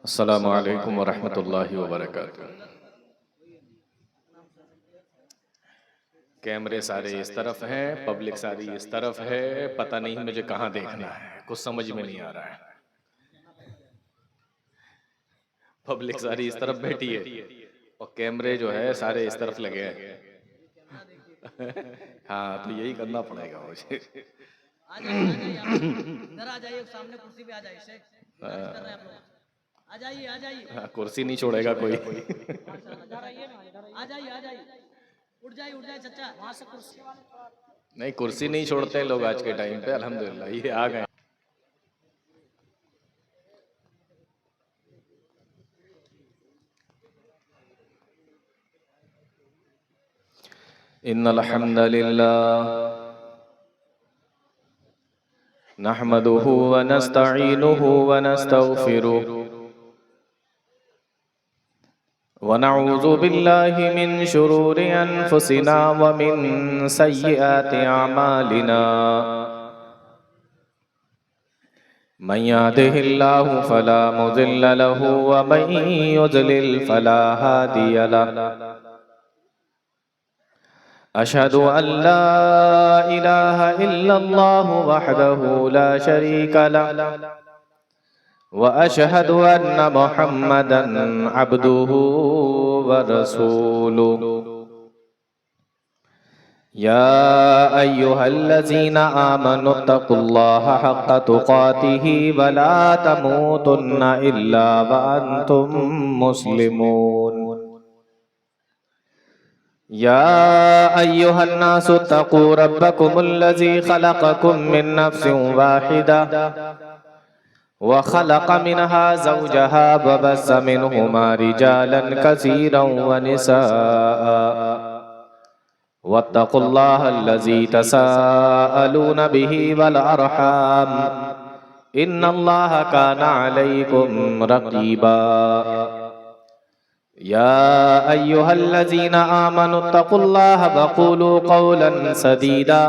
السلام علیکم ورحمۃ اللہ وبرکاتہ۔ کیمرے سارے اس طرف ہیں، پبلک ساری اس طرف ہے، پتہ نہیں مجھے کہاں دیکھنا ہے، کچھ سمجھ میں نہیں آ رہا ہے۔ پبلک ساری اس طرف بیٹھی ہے اور کیمرے جو ہے سارے اس طرف لگے ہیں۔ ہاں تو یہی کرنا پڑے گا مجھے۔ کرسی نہیں چھوڑے گا کوئی۔ نہیں کرسی نہیں چھوڑتے لوگ آج کے ٹائم پہ، الحمدللہ یہ آ گئے۔ ان الحمد للہ نحمده ونستعینه ونستغفره ونعوذ بالله من شرور انفسنا ومن سیئات اعمالنا من يهده الله فلا مضل له ومن يضلل فلا هادي له اشهد ان لا اله الا الله وحده لا شريك له واشهد ان محمدا عبده ورسوله يا ايها الذين امنوا اتقوا الله حق تقاته ولا تموتن الا وانتم مسلمون يا أيها الناس اتقوا ربكم الذي خلقكم من نفس واحدة وخلق منها زوجها وبث منهما رجالا كثيرا ونساء واتقوا الله الذي تساءلون به والأرحام إن الله كان عليكم رقيبا يا أيها الذين آمنوا اتقوا الله وقولوا قولا سديدا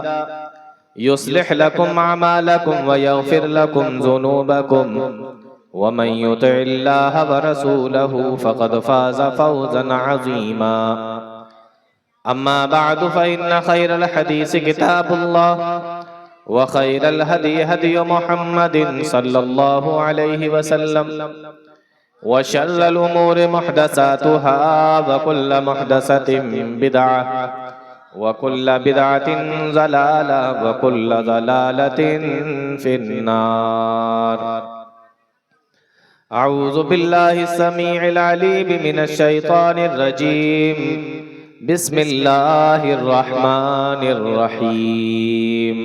يصلح لكم أعمالكم ويغفر لكم ذنوبكم ومن يطع الله ورسوله فقد فاز فوزا عظيما أما بعد فإن خير الحديث كتاب الله وخير الهدي هدي محمد صلى الله عليه وسلم وشر الأمور محدثاتها وكل محدثة بدعة وكل بدعة ضلالة وكل ضلالة في النار أعوذ بالله السميع العليم من الشيطان الرجيم بسم الله الرحمن الرحيم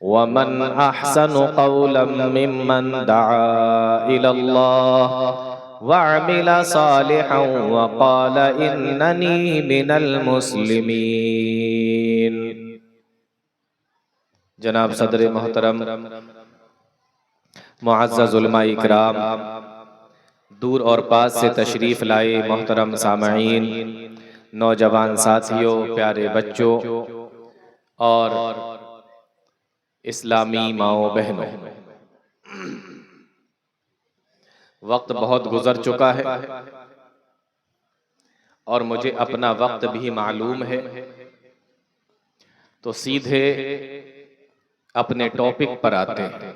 ومن أحسن قولا ممن دعا إلى الله وعمل صالحا وقال إنني من المسلمين۔ جناب صدر محترم، معزز علماء اکرام، دور اور پاس سے تشریف لائے محترم سامعین، نوجوان ساتھیوں، پیارے بچوں اور اسلامی ماؤں بہنوں، وقت بہت گزر چکا ہے اور مجھے اپنا وقت بھی معلوم ہے، تو سیدھے اپنے ٹاپک پر آتے ہیں۔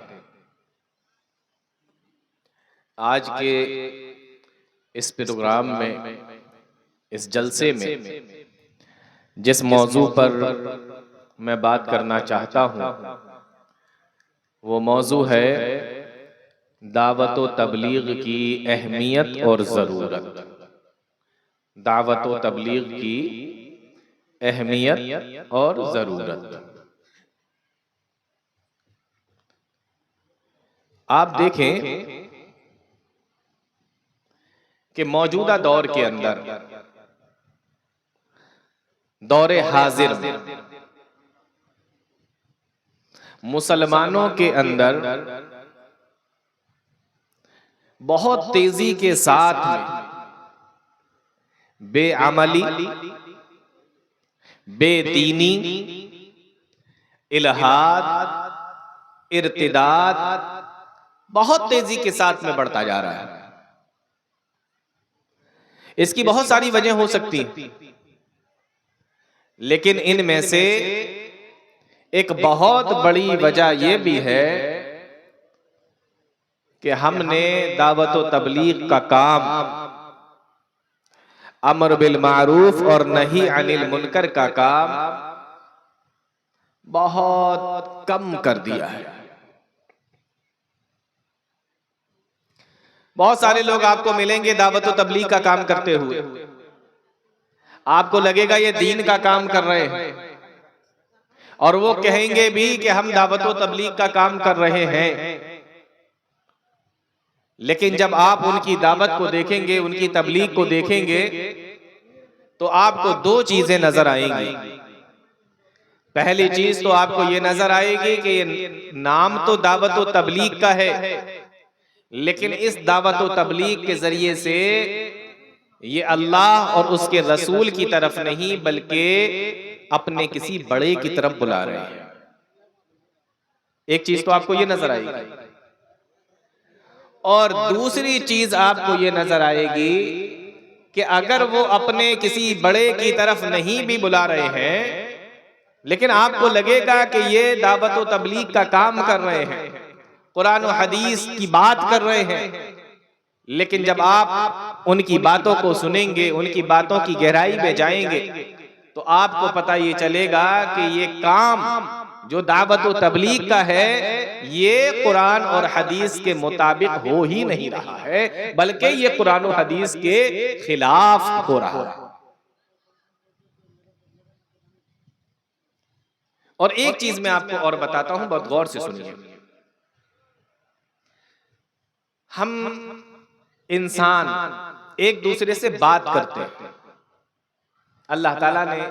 آج کے اس پروگرام میں، اس جلسے میں جس موضوع پر میں بات کرنا چاہتا ہوں وہ موضوع ہے دعوت و تبلیغ کی اہمیت اور ضرورت۔ دعوت و تبلیغ کی اہمیت اور ضرورت۔ آپ دیکھیں کہ موجودہ دور کے اندر، دور حاضر میں، مسلمانوں کے اندر بہت تیزی کے ساتھ بے عملی، بے دینی، الحاد، ارتداد بہت تیزی کے ساتھ میں بڑھتا جا رہا ہے۔ اس کی بہت ساری وجہ ہو سکتی ہیں، لیکن ان میں سے ایک بہت بڑی وجہ یہ بھی ہے کہ ہم نے دعوت و تبلیغ کا کام، امر بالمعروف اور نہی عن المنکر کا کام بہت کم کر دیا ہے۔ بہت سارے لوگ آپ کو ملیں گے دعوت و تبلیغ کا کام کرتے ہوئے، آپ کو لگے گا یہ دین کا کام کر رہے ہیں، اور وہ کہیں گے بھی کہ ہم دعوت و تبلیغ کا کام کر رہے ہیں، لیکن جب آپ ان کی دعوت کو دیکھیں گے، ان کی تبلیغ کو دیکھیں گے، تو آپ کو دو چیزیں نظر آئیں گی۔ پہلی چیز تو آپ کو یہ نظر آئے گی کہ یہ نام تو دعوت و تبلیغ کا ہے، لیکن اس دعوت و تبلیغ کے ذریعے سے یہ اللہ اور اس کے رسول کی طرف نہیں بلکہ اپنے کسی بڑے کی طرف بلا رہے ہیں۔ ایک چیز تو آپ کو یہ نظر آئے گی، اور دوسری چیز آپ کو یہ نظر آئے گی کہ اگر وہ اپنے کسی بڑے کی طرف نہیں بھی بلا رہے ہیں، لیکن آپ کو لگے گا کہ یہ دعوت و تبلیغ کا کام کر رہے ہیں، قرآن و حدیث کی بات کر رہے ہیں، لیکن جب آپ ان کی باتوں کو سنیں گے، ان کی باتوں کی گہرائی میں جائیں گے، تو آپ کو پتہ یہ چلے گا کہ یہ کام جو دعوت و تبلیغ کا ہے یہ قرآن اور حدیث کے مطابق ہو ہی نہیں رہا ہے، بلکہ یہ قرآن و حدیث کے خلاف ہو رہا ہے۔ اور ایک چیز میں آپ کو اور بتاتا ہوں، بہت غور سے سنیے۔ ہم انسان ایک دوسرے سے بات کرتے ہیں، اللہ تعالیٰ نے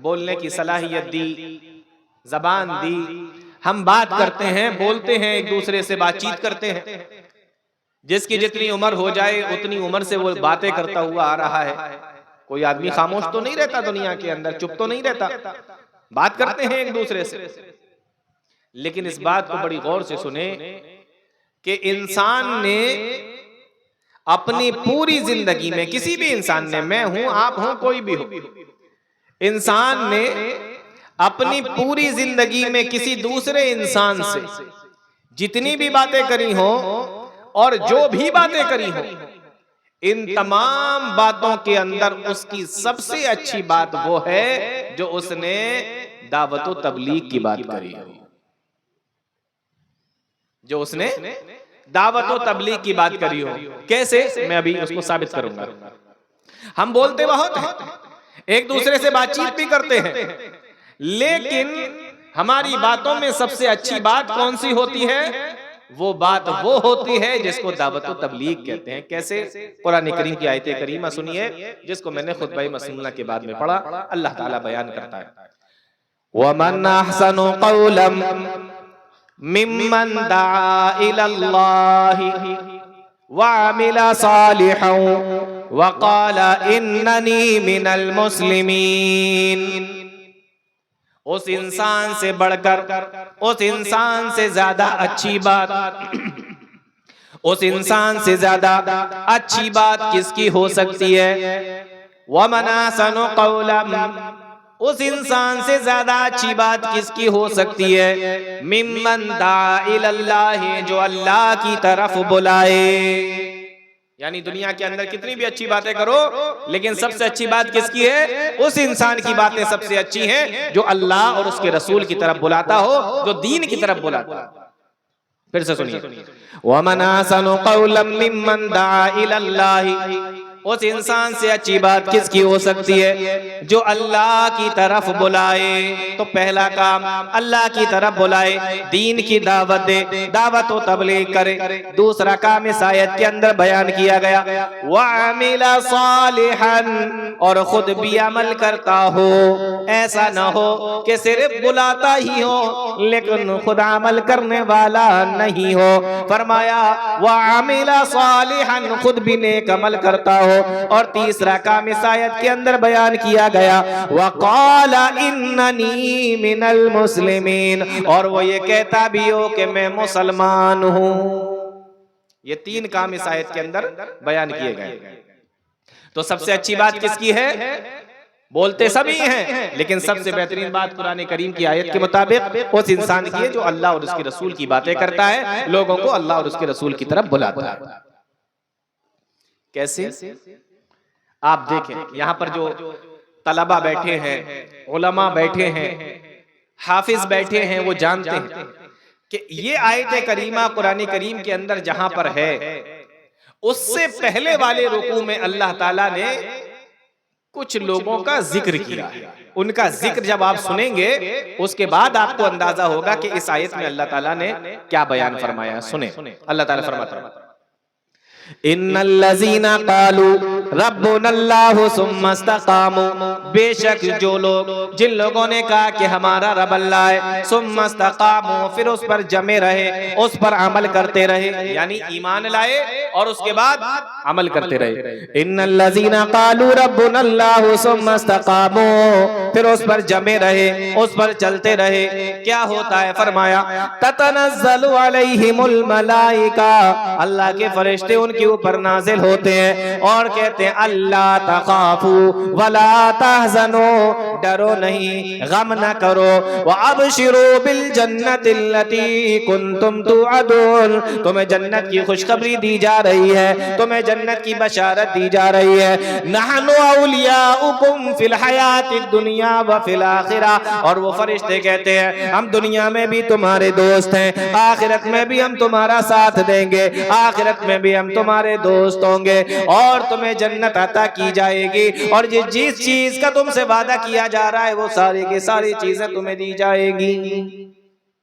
بولنے کی صلاحیت دی، زبان دی، ہم بات کرتے ہیں، بولتے ہیں، ایک دوسرے سے بات چیت کرتے ہیں۔ جس کی جتنی عمر ہو جائے اتنی عمر سے وہ باتیں کرتا ہوا آ رہا ہے۔ کوئی آدمی خاموش تو نہیں رہتا دنیا کے اندر، چپ تو نہیں رہتا، بات کرتے ہیں ایک دوسرے سے۔ لیکن اس بات کو بڑی غور سے سنیں کہ انسان نے اپنی پوری زندگی میں، کسی بھی انسان نے، میں ہوں، آپ ہوں، کوئی بھی ہو، انسان نے اپنی پوری زندگی میں کسی دوسرے انسان سے جتنی بھی باتیں کری ہوں اور جو بھی باتیں کری ہوں، ان تمام باتوں کے اندر اس کی سب سے اچھی بات وہ ہے جو اس نے دعوت و تبلیغ کی بات کری ہو، جو اس نے دعوت و تبلیغ کی بات کری ہو۔ کیسے؟ میں ابھی اس کو ثابت کروں گا۔ ہم بولتے بہت ہیں، ایک دوسرے سے بات چیت بھی کرتے ہیں، لیکن ہماری باتوں میں سب سے اچھی بات کون سی ہوتی ہے؟ وہ بات وہ ہوتی ہے جس کو دعوت و تبلیغ کہتے ہیں۔ کیسے؟ قرآن کریم کی آیت کریمہ سنیے، جس کو میں نے خطبہ مسنونہ کے بعد میں پڑھا۔ اللہ تعالیٰ بیان کرتا ہے، وَمَنْ أَحْسَنُ قَوْلًا مِّمَّنْ دَعَا إِلَى اللَّهِ وَعَمِلَ صَالِحًا وَقَالَ إِنَّنِي مِنَ الْمُسْلِمِينَ۔ اس انسان سے بڑھ کر، اس انسان سے زیادہ اچھی بات، اس انسان سے زیادہ اچھی بات کس کی ہو سکتی ہے؟ وَمَنْ أَحْسَنُ قَوْلًا، اس انسان سے زیادہ اچھی بات کس کی ہو سکتی ہے؟ مِمَّنْ دَعَا إِلَى اللَّهِ، جو اللہ کی طرف بلائے۔ یعنی دنیا کے اندر کتنی بھی اچھی باتیں کرو، لیکن سب سے اچھی بات کس کی ہے؟ اس انسان کی باتیں سب سے اچھی ہیں جو اللہ اور اس کے رسول کی طرف بلاتا ہو، جو دین کی طرف بلاتا ہو۔ پھر سے سنیے، وَمَنْ أَحْسَنُ قَوْلًا مِّمَّنْ دَعَا إِلَى اللَّهِ، اس انسان سے اچھی بات کس کی ہو سکتی ہے؟ جو اللہ کی طرف بلائے۔ تو پہلا کام اللہ کی طرف بلائے، دین کی دعوت دے، دعوت و تبلیغ کرے۔ دوسرا کام اس آیت کے اندر بیان کیا گیا، وَعَمِلَ صَالِحًا، اور خود بھی عمل کرتا ہو۔ ایسا نہ ہو کہ صرف بلاتا ہی ہو لیکن خود عمل کرنے والا نہیں ہو۔ فرمایا وَعَمِلَ صَالِحًا، خود بھی نیک عمل کرتا ہو۔ اور تیسرا کام اس آیت کے اندر بیان کیا گیا، وَقَالَ إِنَّنِي مِنَ الْمُسْلِمِينَ، اور وہ یہ کہتا بھی ہو کہ میں مسلمان ہوں۔ یہ تین کام اس آیت کے اندر بیان کیے گئے۔ تو سب سے اچھی بات کس کی ہے؟ بولتے سبھی ہیں، لیکن سب سے بہترین بات قرآن کریم کی آیت کے مطابق اس انسان کی ہے جو اللہ اور اس کے رسول کی باتیں کرتا ہے، لوگوں کو اللہ اور اس کے رسول کی طرف بلاتا ہے۔ کیسے؟ آپ دیکھیں یہاں پر جو طلبہ بیٹھے ہیں، علماء بیٹھے ہیں، حافظ بیٹھے ہیں، وہ جانتے ہیں کہ یہ آیت کریمہ قرآن کریم کے اندر جہاں پر ہے، اس سے پہلے والے رکوع میں اللہ تعالیٰ نے کچھ لوگوں کا ذکر کیا ہے۔ ان کا ذکر جب آپ سنیں گے اس کے بعد آپ کو اندازہ ہوگا کہ اس آیت میں اللہ تعالیٰ نے کیا بیان فرمایا ہے۔ سنیں، اللہ تعالیٰ فرماتا ہے ان الذین قالوا ربنا اللہ ثم استقاموا، بے شک جو لوگ، جن لوگوں نے کہا کہ ہمارا رب اللہ ہے، ثم استقاموا، پھر اس پر جمے رہے، اس پر عمل کرتے رہے، یعنی ایمان لائے اور اس کے بعد عمل کرتے رہے۔ ان الذین قالوا ربنا اللہ ثم استقاموا، پھر اس پر جمے رہے، اس پر چلتے رہے، کیا ہوتا ہے؟ فرمایا تتنزل علیہم الملائکہ، اللہ کے فرشتے ان کے اوپر نازل ہوتے ہیں اور کہتے ہیں اللہ تخافوا ولا تحزنوا، ڈرو نہیں، غم نہ کرو، وابشروا بالجنۃ التي كنتم توعدون، تمہیں جنت کی خوشخبری دی جا رہی ہے، تمہیں جنت کی بشارت دی جا رہی ہے۔ نحن اولیاؤکم فی الحیات الدنیا وفی الآخرہ، اور وہ فرشتے کہتے ہیں ہم دنیا میں بھی تمہارے دوست ہیں، آخرت میں بھی ہم تمہارا ساتھ دیں گے، آخرت میں بھی ہم تمہارے دوست ہوں گے، اور تمہیں جنت عطا کی جائے گی، اور جس چیز کا تم سے وعدہ کیا جا رہا ہے وہ ساری کی ساری چیزیں تمہیں دی جائے گی۔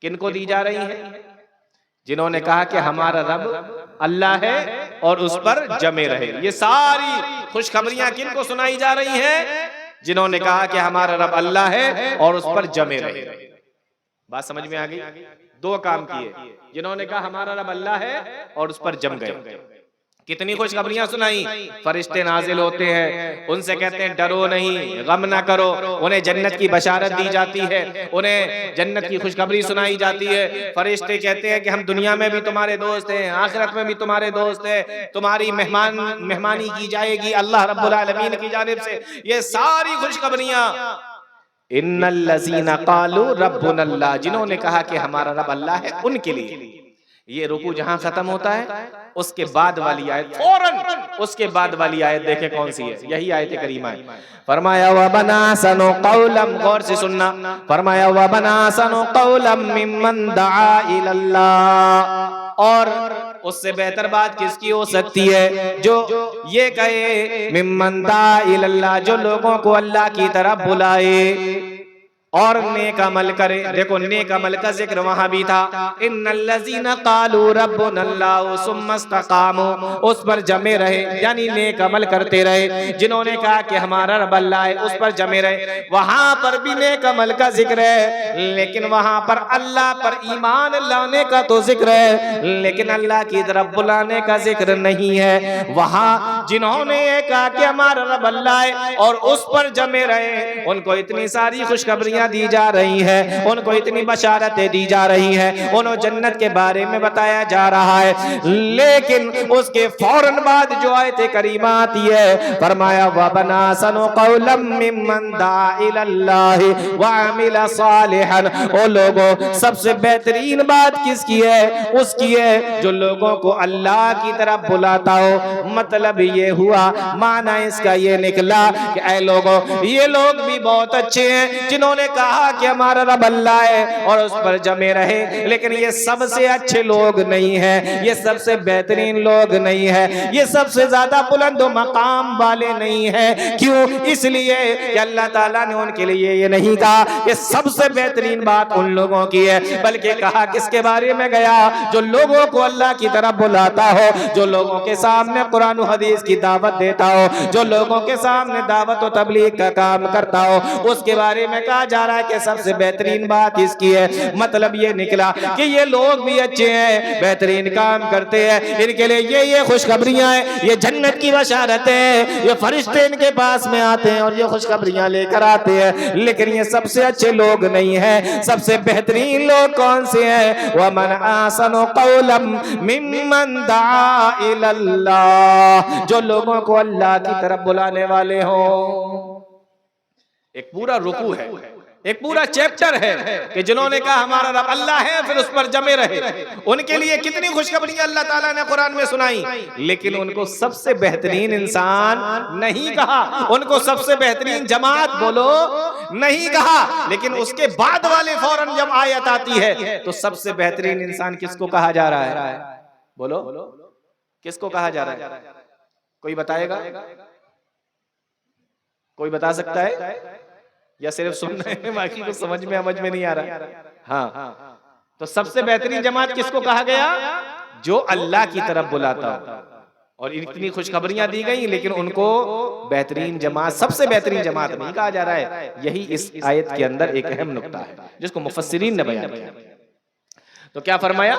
کن کو دی جا رہی ہیں؟ جنہوں نے کہا کہ ہمارا رب اللہ ہے اور اس پر جمے رہے۔ یہ ساری خوشخبریاں کن کو سنائی جا رہی ہیں؟ جنہوں نے کہا کہ ہمارا رب اللہ ہے اور اس پر جمے رہے۔ بات سمجھ میں آ گئی؟ دو کام کیے، جنہوں نے کہا ہمارا رب اللہ ہے اور اس پر جم گئے۔ کتنی خوشخبریاں سنائی، فرشتے نازل ہوتے ہیں، ان سے کہتے ہیں ڈرو نہیں، غم نہ کرو، انہیں جنت کی بشارت دی جاتی ہے، انہیں جنت کی خوشخبری سنائی جاتی ہے۔ فرشتے کہتے ہیں کہ ہم دنیا میں بھی تمہارے دوست ہیں، آخرت میں بھی تمہارے دوست ہیں، تمہاری مہمانی کی جائے گی اللہ رب العالمین کی جانب سے۔ یہ ساری خوشخبریاں ان الذین قالوا ربنا اللہ، جنہوں نے کہا کہ ہمارا رب اللہ ہے، ان کے لیے۔ یہ رکوع جہاں ختم ہوتا ہے اس کے بعد والی آیت، فوراً اس کے بعد والی آیت دیکھیں کون سی ہے؟ یہی آیت کریمہ ہے۔ فرمایا وَمَنْ أَحْسَنُ قَوْلًا، غور سے سننا، فرمایا وَمَنْ أَحْسَنُ قَوْلًا مِّمَّنْ دَعَا إِلَى اللَّهِ، اور اس سے بہتر بات کس کی ہو سکتی ہے جو یہ کہے مِّمَّنْ دَعَا إِلَى اللَّهِ، جو لوگوں کو اللہ کی طرف بلائے اور نیک عمل کرے۔ دیکھو نیک عمل کا ذکر وہاں بھی تھا، ان الذین قالوا ربنا اللہ ثم استقاموا، اس پر جمے رہے، یعنی نیک عمل کرتے رہے۔ جنہوں نے کہا کہ ہمارا رب اللہ ہے اس پر جمے رہے، وہاں پر بھی نیک عمل کا ذکر ہے، لیکن وہاں پر اللہ پر ایمان لانے کا تو ذکر ہے، لیکن اللہ کی طرف بلانے کا ذکر نہیں ہے۔ وہاں جنہوں نے یہ کہا کہ ہمارا رب اللہ ہے اور اس پر جمے رہے، ان کو اتنی ساری خوشخبریاں دی جا رہی ہیں، ان کو اتنی بشارتیں دی جا رہی ہیں، انہوں جنت کے بارے میں بتایا جا رہا ہے، لیکن اس کے فوراً بعد جو آیت کریمہ آتی ہے فرمایا وَمَنْ أَحْسَنُ قَوْلًا مِّمَّنْ دَعَا إِلَى اللَّهِ وَعَمِلَ صَالِحًا، او لوگوں سب سے بہترین بات کس کی ہے؟ اس کی ہے جو لوگوں کو اللہ کی طرف بلاتا ہو۔ مطلب یہ ہوا، معنی اس کا یہ نکلا کہ اے لوگوں، یہ لوگ بھی بہت اچھے ہیں جنہوں نے کہا کہ ہمارا رب اللہ ہے اور اس پر جمے رہے، لیکن یہ سب سے اچھے لوگ نہیں ہیں، یہ سب سے بہترین لوگ نہیں ہیں، یہ سب سے زیادہ بلند و مقام والے نہیں ہیں۔ کیوں؟ اس لیے کہ اللہ تعالیٰ نے ان کے لیے یہ نہیں کہا کہ سب سے بہترین بات ان لوگوں کی ہے، بلکہ کہا کس کے بارے میں گیا؟ جو لوگوں کو اللہ کی طرف بلاتا ہو، جو لوگوں کے سامنے قرآن و حدیث کی دعوت دیتا ہو، جو لوگوں کے سامنے دعوت و تبلیغ کا کام کرتا ہو، اس کے بارے میں کہا جا رہا ہے کہ سب سے بہترین بات اس کی ہے۔ مطلب یہ نکلا کہ یہ لوگ بھی اچھے ہیں، بہترین کام کرتے ہیں، ان کے لیے یہ خوشخبریاں ہیں، یہ جنت کی بشارتیں ہیں، یہ فرشتے ان کے پاس میں آتے ہیں اور یہ خوشخبریاں لے کر آتے ہیں، لیکن یہ سب سے اچھے لوگ نہیں ہیں۔ سب سے بہترین لوگ کون سے ہیں؟ وَمَنْ أَحْسَنُ قَوْلًا مِّمَّنْ دَعَا إِلَى اللَّهِ، جو لوگوں کو اللہ کی طرف بلانے والے ہوں۔ ایک پورا رکوع ہے، ایک پورا چیپٹر ہے کہ جنہوں نے کہا ہمارا رب اللہ ہے، پھر اس پر جمے رہے، ان کے لیے کتنی خوشخبریاں اللہ تعالیٰ نے قرآن میں سنائی، لیکن ان کو سب سے بہترین انسان نہیں کہا، ان کو سب سے بہترین جماعت بولو نہیں کہا، لیکن اس کے بعد والے فوراً جب آیت آتی ہے تو سب سے بہترین انسان کس کو کہا جا رہا ہے؟ بولو کس کو کہا جا رہا ہے؟ کوئی بتائے گا؟ کوئی بتا سکتا ہے یا صرف سن رہے ہیں باقی کو سمجھ میں نہیں آ رہا؟ ہاں، تو سب سے بہترین جماعت کس کو کہا گیا؟ جو اللہ کی طرف بلاتا ہو، اور اتنی خوشخبریاں دی گئی لیکن ان کو بہترین جماعت، سب سے بہترین جماعت نہیں کہا جا رہا ہے۔ یہی اس آیت کے اندر ایک اہم نکتہ ہے جس کو مفسرین نے بیان کیا۔ تو کیا فرمایا؟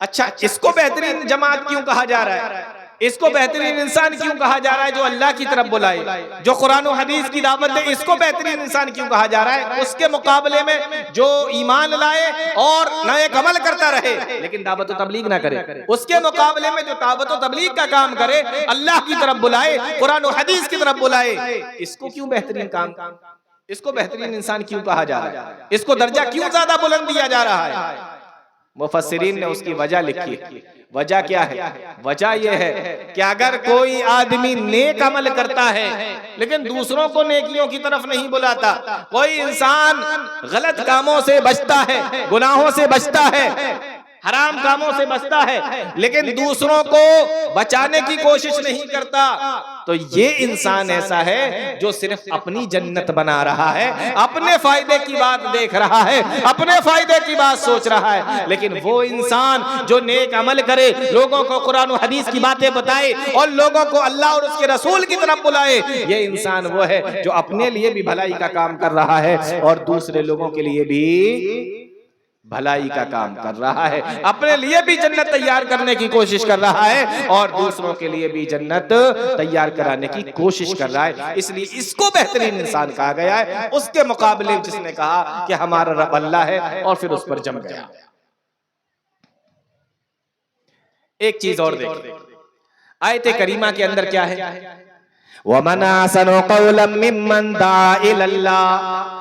اچھا، اس کو بہترین جماعت کیوں کہا جا رہا ہے؟ اس کو بہترین انسان کیوں کہا جا رہا ہے جو اللہ کی طرف بلائے، جو قرآن و حدیث کی دعوت دے؟ اس کو بہترین انسان کیوں کہا جا رہا ہے؟ اس کے مقابلے میں جو ایمان لائے اور نیک عمل کرتا رہے لیکن دعوت و تبلیغ نہ کرے، اس کے مقابلے میں جو دعوت و تبلیغ کا کام کرے، اللہ کی طرف بلائے، قرآن و حدیث کی طرف بلائے، اس کو کیوں بہترین کام، اس کو بہترین انسان کیوں کہا جا رہا ہے؟ اس کو درجہ کیوں زیادہ بلند دیا جا رہا ہے؟ مفسرین نے اس کی وجہ لکھی ہے۔ وجہ کیا ہے؟ وجہ یہ ہے کہ اگر کوئی آدمی نیک عمل کرتا ہے لیکن دوسروں کو نیکیوں کی طرف نہیں بلاتا، کوئی انسان غلط کاموں سے بچتا ہے، گناہوں سے بچتا ہے، حرام کاموں سے بچتا ہے لیکن دوسروں کو بچانے کی کوشش نہیں کرتا، تو یہ انسان ایسا ہے جو صرف اپنی جنت بنا رہا ہے، اپنے فائدے کی بات دیکھ رہا ہے، اپنے فائدے کی بات سوچ رہا ہے۔ لیکن وہ انسان جو نیک عمل کرے، لوگوں کو قرآن و حدیث کی باتیں بتائے اور لوگوں کو اللہ اور اس کے رسول کی طرف بلائے، یہ انسان وہ ہے جو اپنے لیے بھی بھلائی کا کام کر رہا ہے اور دوسرے لوگوں کے لیے بھی بھلائی کا کام کر رہا ہے، اپنے لیے بھی جنت تیار کرنے کی کوشش کر رہا ہے اور دوسروں کے لیے بھی جنت تیار کرانے کی کوشش کر رہا ہے۔ اس لیے اس کو بہترین انسان کہا گیا ہے، اس کے مقابلے جس نے کہا کہ ہمارا رب اللہ ہے اور پھر اس پر جم گیا۔ ایک چیز اور دیکھیں، آیت کریمہ کے اندر کیا ہے؟ وَمَنْ أَحْسَنُ قَوْلًا مِّمَّنْ دَعَا إِلَى اللَّهِ،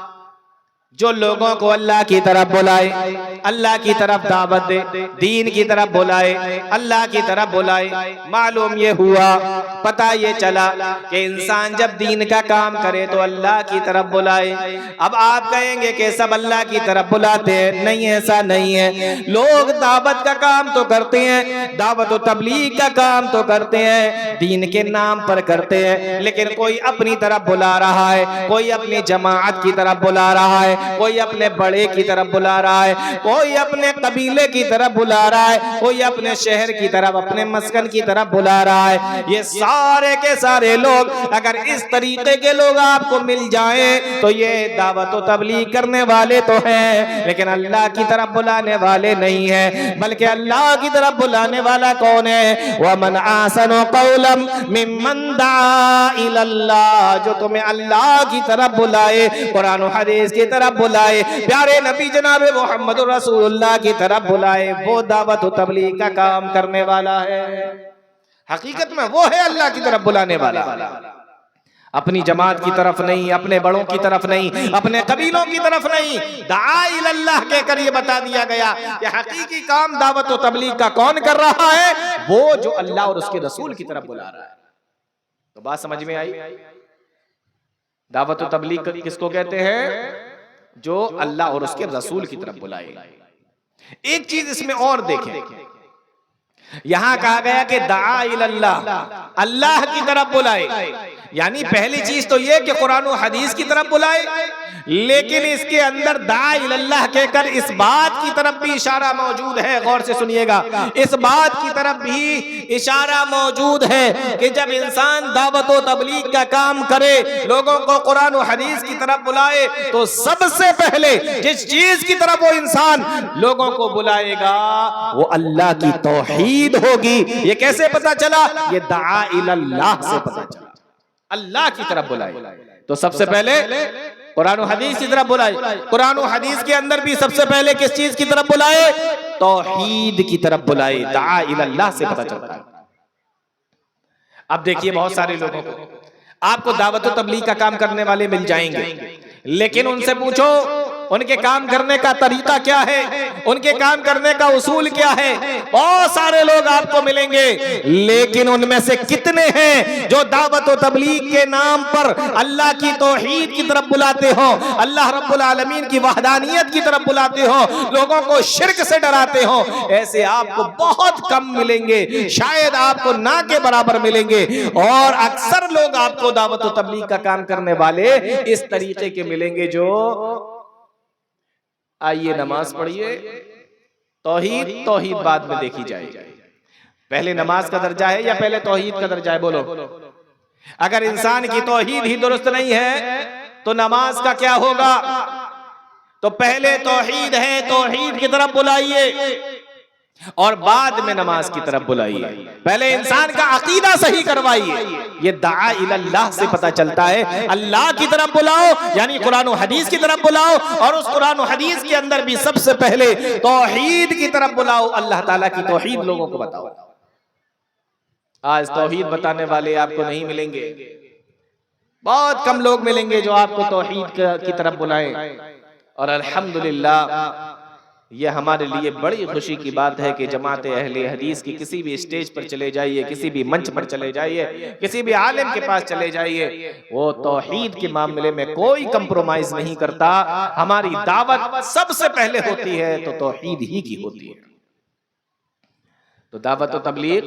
جو لوگوں کو اللہ کی طرف بلائے، اللہ کی طرف دعوت دے، دین کی طرف بلائے، اللہ کی طرف بلائے۔ معلوم یہ ہوا، پتہ یہ چلا کہ انسان جب دین کا کام کرے تو اللہ کی طرف بلائے۔ اب آپ کہیں گے کہ سب اللہ کی طرف بلاتے ہیں، نہیں، ایسا نہیں ہے۔ لوگ دعوت کا کام تو کرتے ہیں، دعوت و تبلیغ کا کام تو کرتے ہیں، دین کے نام پر کرتے ہیں، لیکن کوئی اپنی طرف بلا رہا ہے، کوئی اپنی جماعت کی طرف بلا رہا ہے، کوئی اپنے بڑے کی طرف بلا رہا ہے، کوئی اپنے قبیلے کی طرف بلا رہا ہے، کوئی اپنے شہر کی طرف، اپنے مسکن کی طرف بلا رہا ہے۔ یہ سارے کے سارے لوگ اگر اس طریقے کے لوگ آپ کو مل جائیں تو یہ دعوت و تبلیغ کرنے والے تو ہیں لیکن اللہ کی طرف بلانے والے نہیں ہیں، بلکہ اللہ کی طرف بلانے والا کون ہے؟ وَمَنْ أَحْسَنُ قَوْلًا مِّمَّنْ دَعَا إِلَى اللَّهِ، جو تمہیں اللہ کی طرف بلائے، قرآن و حدیث کی طرف بلائے، پیارے نبی جناب محمد رسول اللہ کی طرف بلائے، وہ دعوت و تبلیغ کا کام کرنے والا ہے۔ حقیقت میں وہ ہے اللہ کی طرف بلانے والا، اپنی جماعت کی طرف نہیں، اپنے بڑوں کی طرف نہیں، اپنے قبیلوں کی طرف نہیں۔ دعا الی اللہ کہہ کر یہ بتا دیا گیا کہ حقیقی کام دعوت و تبلیغ کا کون کر رہا ہے؟ وہ جو اللہ اور اس کے رسول کی طرف بلا رہا ہے۔ تو بات سمجھ میں آئی؟ دعوت و تبلیغ کس کو کہتے ہیں؟ جو اللہ اور اس کے رسول کی طرف بلائے۔ ایک چیز اس میں اور دیکھیں، یہاں کہا گیا کہ دعا الی اللہ، اللہ کی طرف بلائے، یعنی پہلی چیز تو یہ کہ قرآن و حدیث کی طرف بلائے، لیکن اس کے اندر دعا الی اللہ کہہ کر اس بات کی طرف بھی اشارہ موجود ہے، غور سے سنیے گا، اس بات کی طرف بھی اشارہ موجود ہے کہ جب انسان دعوت و تبلیغ کا کام کرے، لوگوں کو قرآن و حدیث کی طرف بلائے، تو سب سے پہلے جس چیز کی طرف وہ انسان لوگوں کو بلائے گا وہ اللہ کی توحید ہوگی۔ یہ کیسے پتا چلا؟ یہ دعا الی اللہ سے پتا چلا، اللہ کی طرف بلائے۔ تو سب سے پہلے قرآن و حدیث کی طرف بلائے، قرآن و حدیث کے اندر بھی سب سے پہلے کس چیز کی طرف بلائے؟ توحید کی طرف بلائے، دعا الی اللہ سے پتا چلتا ہے۔ اب دیکھیے بہت سارے لوگوں کو آپ کو دعوت و تبلیغ کا کام کرنے والے مل جائیں گے، لیکن ان سے پوچھو ان کے کام کرنے کا طریقہ کیا ہے، ان کے کام کرنے کا اصول کیا ہے۔ بہت سارے لوگ آپ کو ملیں گے، لیکن ان میں سے کتنے ہیں جو دعوت و تبلیغ کے نام پر اللہ کی توحید کی طرف بلاتے ہو، اللہ رب العالمین کی وحدانیت کی طرف بلاتے ہو، لوگوں کو شرک سے ڈراتے ہو؟ ایسے آپ کو بہت کم ملیں گے، شاید آپ کو نہ کے برابر ملیں گے۔ اور اکثر لوگ آپ کو دعوت و تبلیغ کا کام کرنے والے اس طریقے کے ملیں گے جو آئیے نماز پڑھیے، توحید بعد میں دیکھی جائے گی۔ پہلے نماز کا درجہ ہے یا پہلے توحید کا درجہ ہے؟ بولو۔ اگر انسان کی توحید ہی درست نہیں ہے تو نماز کا کیا ہوگا؟ تو پہلے توحید ہے، توحید کی طرف بلائیے اور بعد میں نماز کی طرف بلائیے۔ پہلے انسان کا عقیدہ صحیح کروائیے۔ یہ دعا الاللہ سے پتہ چلتا ہے، اللہ کی طرف بلاؤ یعنی قرآن و حدیث کی طرف بلاؤ، اور اس قرآن و حدیث کے اندر بھی سب سے پہلے توحید کی طرف بلاؤ، اللہ تعالیٰ کی توحید لوگوں کو بتاؤ۔ آج توحید بتانے والے آپ کو نہیں ملیں گے، بہت کم لوگ ملیں گے جو آپ کو توحید کی طرف بلائیں۔ اور الحمدللہ یہ ہمارے لیے بڑی خوشی کی بات ہے کہ جماعت اہل حدیث کی کسی بھی اسٹیج پر چلے جائیے، کسی بھی منچ پر چلے جائیے، کسی بھی عالم کے پاس چلے جائیے، وہ توحید کے معاملے میں کوئی کمپرومائز نہیں کرتا۔ ہماری دعوت سب سے پہلے ہوتی ہے تو توحید ہی کی ہوتی ہے۔ تو دعوت و تبلیغ،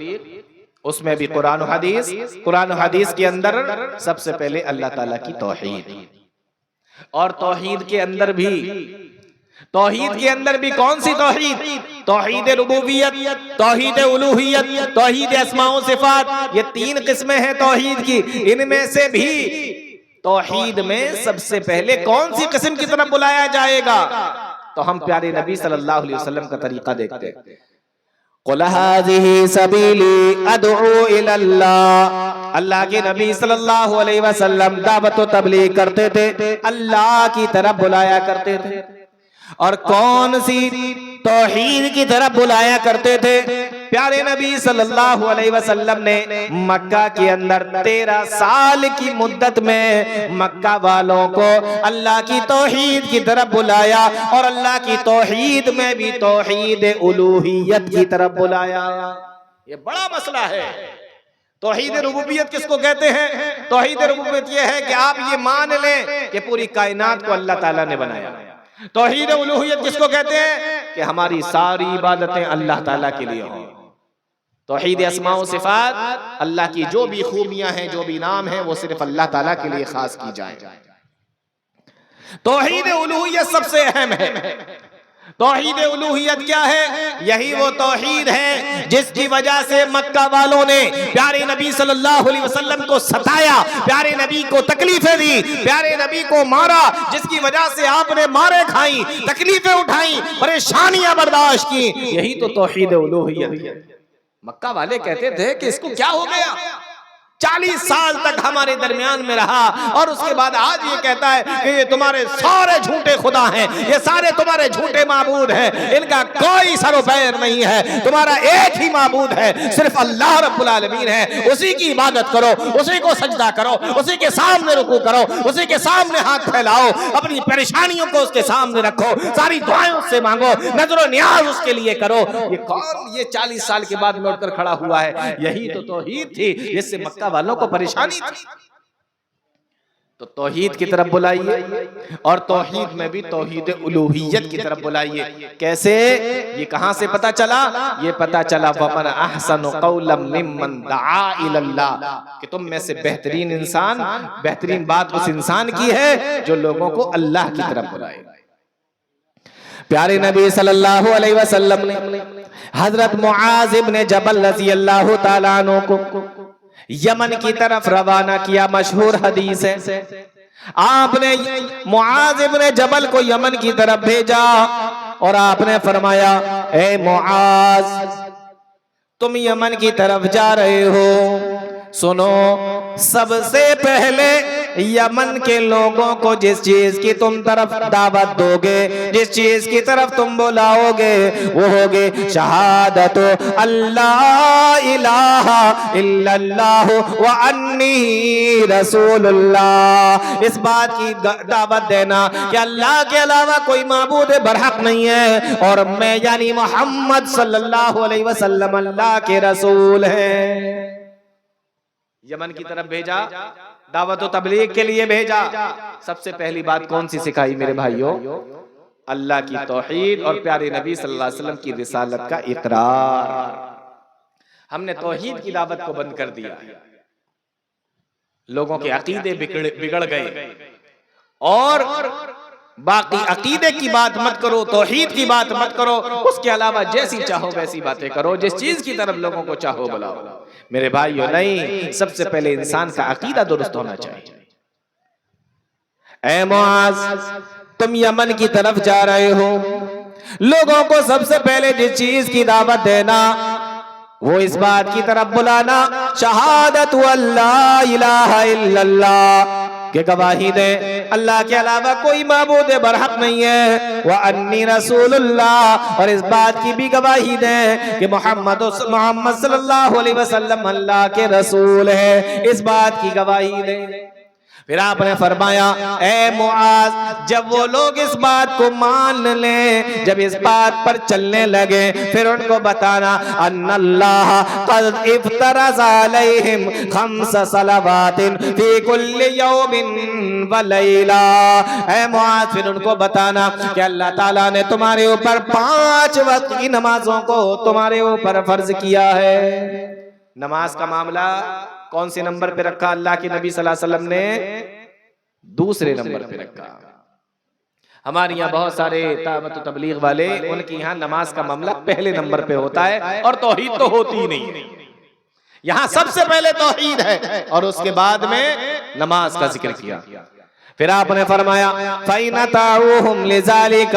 اس میں بھی قرآن و حدیث کے اندر سب سے پہلے اللہ تعالیٰ کی توحید، اور توحید کے اندر بھی کون سی توحید؟ توحید ربوبیت، توحید الوہیت، توحید اسماء و صفات، یہ تین قسمیں ہیں توحید کی۔ ان میں سے بھی توحید میں سب سے پہلے کون سی قسم کی طرف بلایا جائے گا؟ تو ہم پیارے نبی صلی اللہ علیہ وسلم کا طریقہ دیکھتے ہیں۔ قُلْ هَٰذِهِ سَبِيلِي أَدْعُو إِلَى اللَّهِ، اللہ کے نبی صلی اللہ علیہ وسلم دعوت و تبلیغ کرتے تھے، اللہ کی طرف بلایا کرتے تھے۔ اور کون سی توحید کی طرف بلایا کرتے تھے؟ پیارے نبی صلی اللہ علیہ وسلم نے مکہ کے اندر 13 سال کی مدت میں مکہ والوں کو اللہ کی توحید کی طرف بلایا، اور اللہ کی توحید میں بھی توحید الوہیت کی طرف بلایا۔ یہ بڑا مسئلہ ہے۔ توحید ربوبیت کس کو کہتے ہیں؟ توحید ربوبیت یہ ہے کہ آپ یہ مان لیں کہ پوری کائنات کو اللہ تعالیٰ نے بنایا۔ توحید الوہیت کس کو کہتے ہیں؟ کہ ہماری ساری عبادتیں اللہ تعالیٰ کے لیے ہوں۔ توحید اسماء و صفات، اللہ کی جو بھی خوبیاں ہیں، جو بھی نام ہیں، وہ صرف اللہ تعالیٰ کے لیے خاص کی جائیں۔ توحید الوہیت سب سے اہم ہے۔ توحید الوہیت کیا ہے؟ یہی وہ توحید ہے جس کی وجہ سے مکہ والوں نے پیارے نبی صلی اللہ علیہ وسلم کو ستایا، پیارے نبی کو تکلیفیں دی، پیارے نبی کو مارا، جس کی وجہ سے آپ نے مارے کھائیں، تکلیفیں اٹھائیں، پریشانیاں برداشت کی۔ یہی تو توحید الوہیت ہے۔ مکہ والے کہتے تھے کہ اس کو کیا ہو گیا؟ 40 سال تک ہمارے درمیان میں رہا، اور اس کے بعد آج یہ کہتا ہے کہ یہ تمہارے سارے جھوٹے خدا ہیں، یہ سارے تمہارے جھوٹے معبود ہیں، ان کا کوئی سر و پیر نہیں ہے، تمہارا ایک ہی معبود ہے، صرف اللہ رب العالمین ہے، اسی کی عبادت کرو، اسی کو سجدہ کرو، اسی کے سامنے رکوع کرو، اسی کے سامنے ہاتھ پھیلاؤ، اپنی پریشانیوں کو اس کے سامنے رکھو، ساری دعائیں اس سے مانگو، نظر و نیاز اس کے لیے کرو۔ یہ کون یہ 40 سال کے بعد میں اٹھ کر کھڑا ہوا ہے؟ یہی تو توحید تھی جس سے مکہ والوں کو پریشانی تھی۔ تو توحید کی طرف بلائیے، اور توحید میں بھی توحید الوہیت کی طرف بلائیے۔ کیسے؟ یہ کہاں سے پتا چلا؟ یہ پتا چلا وَمَنْ أَحْسَنُ قَوْلًا مِّمَّنْ دَعَا إِلَى اللَّهِ، کہ تم میں سے بہترین انسان، بہترین بات اس انسان کی ہے جو لوگوں کو اللہ کی طرف بلائے۔ پیارے نبی صلی اللہ علیہ وسلم نے حضرت معاذ ابن جبل رضی اللہ تعالیٰ عنہ کو یمن کی طرف روانہ کیا۔ مشہور حدیث ہے، آپ نے معاذ ابن جبل کو یمن کی طرف بھیجا، اور آپ نے فرمایا اے معاذ، تم یمن کی طرف جا رہے ہو، سنو، سب سے پہلے یمن کے لوگوں کو جس چیز کی تم طرف دعوت دو گے، جس چیز کی طرف تم بلاؤ گے، وہ ہوگے شہادت اللہ الہ الا اللہ وانی رسول اللہ، اس بات کی دعوت دینا کہ اللہ کے علاوہ کوئی معبود برحق نہیں ہے اور میں یعنی محمد صلی اللہ علیہ وسلم اللہ کے رسول ہیں۔ یمن کی طرف بھیجا، دعوت و تبلیغ کے لیے بھیجا، سب سے پہلی بات کون سی سکھائی میرے بھائیوں؟ اللہ کی توحید اور پیارے نبی صلی اللہ علیہ وسلم کی رسالت کا اقرار۔ ہم نے توحید کی دعوت کو بند کر دیا، لوگوں کے عقیدے بگڑ گئے، اور باقی عقیدے کی بات مت کرو، توحید کی بات مت کرو، اس کے علاوہ جیسی چاہو ویسی باتیں کرو، جس چیز کی طرف لوگوں کو چاہو بلاؤ۔ میرے بھائیو نہیں، سب سے پہلے انسان کا عقیدہ درست ہونا چاہیے۔ اے معاذ، تم یمن کی طرف جا رہے ہو، لوگوں کو سب سے پہلے جس چیز کی دعوت دینا وہ اس بات کی طرف بلانا شہادت اللہ الہ الا اللہ، کہ گواہی دے اللہ کے علاوہ کوئی معبود برحق نہیں ہے، وانی رسول اللہ، اور اس بات کی بھی گواہی دے کہ محمد صلی اللہ علیہ وسلم اللہ کے رسول ہے، اس بات کی گواہی دے۔ پھر آپ نے فرمایا اے معاذ، جب وہ لوگ اس بات کو مان لیں، جب اس بات پر چلنے لگے، پھر ان کو بتانا ان اللہ قد افترض علیہم 5 صلوات فی کل یوم ولیلہ۔ اے معاذ، پھر ان کو بتانا کہ اللہ تعالیٰ نے تمہارے اوپر 5 وقت کی نمازوں کو تمہارے اوپر فرض کیا ہے۔ نماز کا معاملہ کون سے نمبر پہ رکھا اللہ کے نبی صلی اللہ علیہ وسلم نے؟ دوسرے نمبر پہ رکھا۔ ہمارے یہاں بہت سارے دعوت و تبلیغ والے، ان کی یہاں نماز کا معاملہ پہلے نمبر پہ ہوتا ہے، اور توحید تو ہوتی ہی نہیں۔ یہاں سب سے پہلے توحید ہے اور اس کے بعد میں نماز کا ذکر کیا۔ پھر آپ نے فرمایا فَإِنْ أَطَاعُوهُمْ لِذَلِكَ،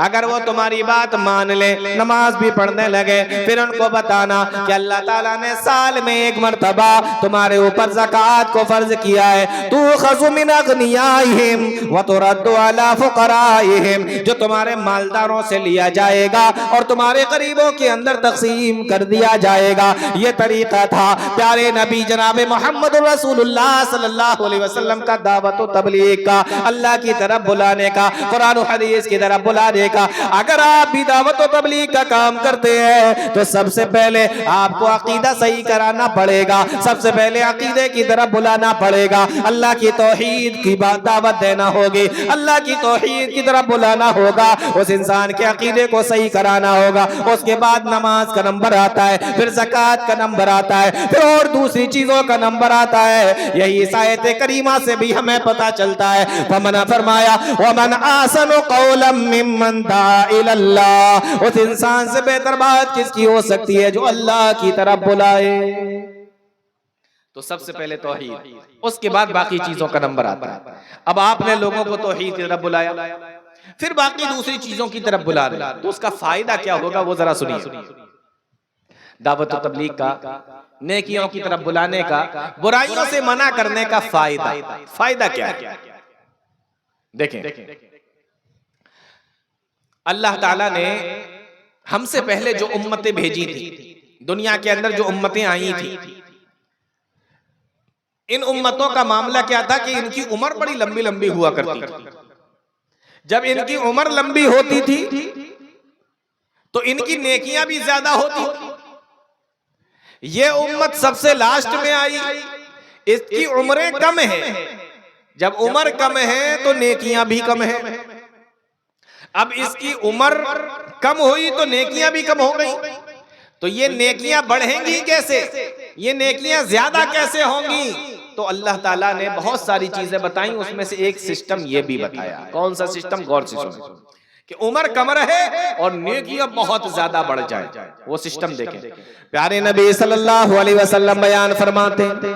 اگر وہ تمہاری بات مان لے، نماز بھی پڑھنے لگے، پھر ان کو بتانا کہ اللہ تعالیٰ نے سال میں 1 مرتبہ تمہارے اوپر زکوٰۃ کو فرض کیا ہے، تُؤْخَذُ مِنْ أَغْنِيَائِهِمْ وَتُرَدُّ عَلَىٰ فُقَرَائِهِمْ، جو تمہارے مالداروں سے لیا جائے گا اور تمہارے غریبوں کے اندر تقسیم کر دیا جائے گا۔ یہ طریقہ تھا پیارے نبی جناب محمد رسول اللہ صلی اللہ علیہ وسلم کا دعوت و تبلیغ کا، اللہ کی طرف بلانے کا، قرآن و حدیث کی طرف بلانے کا۔ اگر آپ بھی دعوت و تبلیغ کا کام کرتے ہیں تو سب سے پہلے آپ کو عقیدہ صحیح کرانا پڑے گا، سب سے پہلے عقیدے کی طرف بلانا پڑے گا، اللہ کی توحید کی دعوت دینا ہوگی، اللہ کی توحید کی طرف بلانا ہوگا، اس انسان کے عقیدے کو صحیح کرانا ہوگا۔ اس کے بعد نماز کا نمبر آتا ہے، پھر زکوٰۃ کا نمبر آتا ہے، پھر اور دوسری چیزوں کا نمبر آتا ہے۔ یہی اس آیت کریمہ سے بھی ہمیں پتہ چلتا ہے۔ فمن فرمایا ومن احسن قولا ممن دعا الی اللہ، اس انسان سے بہتر بات کس کی ہو سکتی ہے جو اللہ کی طرف بلائے۔ تو سب سے پہلے توحید، اس کے بعد باقی چیزوں کا نمبر آتا ہے۔ اب آپ نے لوگوں کو توحید کی طرف بلایا، پھر باقی دوسری چیزوں کی طرف بلا رہے، تو اس کا فائدہ کیا ہوگا وہ ذرا سنیے۔ دعوت و تبلیغ کا، نیکیوں کی طرف بلانے کا، برائیوں سے منع کرنے کا فائدہ کیا ہے؟ دیکھیں، اللہ تعالیٰ نے ہم سے پہلے جو امتیں بھیجی تھی، دنیا کے اندر جو امتیں آئی تھی، ان امتوں کا معاملہ کیا تھا کہ ان کی عمر بڑی لمبی لمبی ہوا کرتی تھی۔ جب ان کی عمر لمبی ہوتی تھی تو ان کی نیکیاں بھی زیادہ ہوتی تھی۔ یہ امت سب سے لاسٹ میں آئی، اس کی عمریں کم ہیں، جب عمر کم ہے تو نیکیاں بھی کم ہیں۔ اب اس کی عمر کم ہوئی تو نیکیاں بھی کم ہو گئی، تو یہ نیکیاں بڑھیں گی کیسے، یہ نیکیاں زیادہ کیسے ہوں گی؟ تو اللہ تعالیٰ نے بہت ساری چیزیں بتائیں، اس میں سے ایک سسٹم یہ بھی بتایا۔ کون سا سسٹم؟ غور سے سنیں۔ کہ عمر کم رہے اور نیکیاں بہت زیادہ بڑھ جائیں. وہ سسٹم دیکھیں. پیارے نبی صلی اللہ علیہ وسلم بیان فرماتے ہیں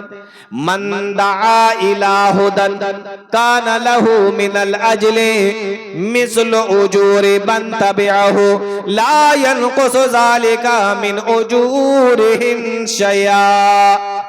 من دعا الى ہدی کان لہ من الاجر مثل اجور من تبعہ لا ينقص ذلك من اجورہم شیئا.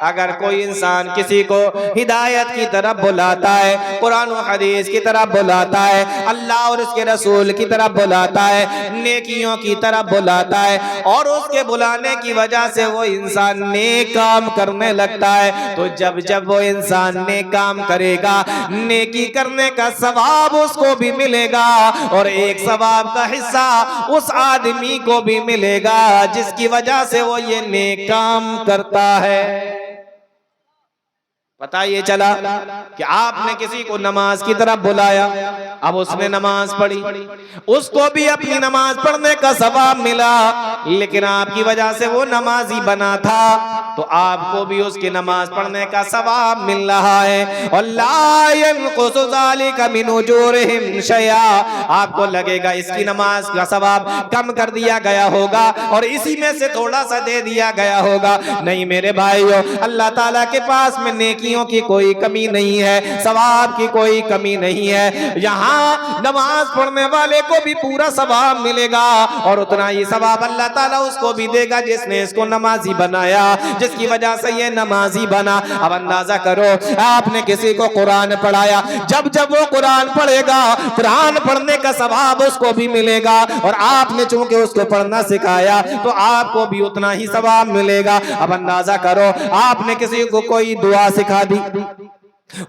اگر کوئی انسان کسی کو ہدایت کی طرف بلاتا ہے، قرآن و حدیث کی طرف بلاتا ہے، اللہ اور اس کے رسول کی طرف بلاتا ہے، نیکیوں کی طرف بلاتا ہے، اور اس کے بلانے کی وجہ سے وہ انسان نیک کام کرنے لگتا ہے، تو جب وہ انسان نیک کام کرے گا، نیکی کرنے کا ثواب اس کو بھی ملے گا، اور ایک ثواب کا حصہ اس آدمی کو بھی ملے گا جس کی وجہ سے وہ یہ نیک کام کرتا ہے. پتہ یہ چلا کہ آپ نے کسی کو نماز کی طرف بلایا، اب اس نے نماز پڑھی، اس کو بھی اپنی نماز پڑھنے کا ثواب ملا، لیکن آپ کی وجہ سے وہ نمازی بنا تھا تو آپ کو بھی اس کی نماز پڑھنے کا ثواب مل رہا ہے. اور لا ينقص ذلك من اجورہم شیئا. آپ کو لگے گا اس کی نماز کا ثواب کم کر دیا گیا ہوگا اور اسی میں سے تھوڑا سا دے دیا گیا ہوگا. نہیں میرے بھائیو، اللہ تعالیٰ کے پاس میں نیکی کی کوئی کمی نہیں ہے، ثواب کی کوئی کمی نہیں ہے. یہاں نماز پڑھنے والے کو بھی پورا ثواب ملے گا اور اتنا ہی ثواب اللہ تعالیٰ اس کو بھی دے گا جس نے اس کو نمازی بنایا، جس کی وجہ سے یہ نمازی بنا. اب اندازہ کرو، آپ نے کسی کو قرآن پڑھایا، جب وہ قرآن پڑھے گا، قرآن پڑھنے کا ثواب اس کو بھی ملے گا، اور آپ نے چونکہ اس کو پڑھنا سکھایا تو آپ کو بھی اتنا ہی ثواب ملے گا. اب اندازہ کرو، آپ نے کسی کو کوئی دعا سکھا دی،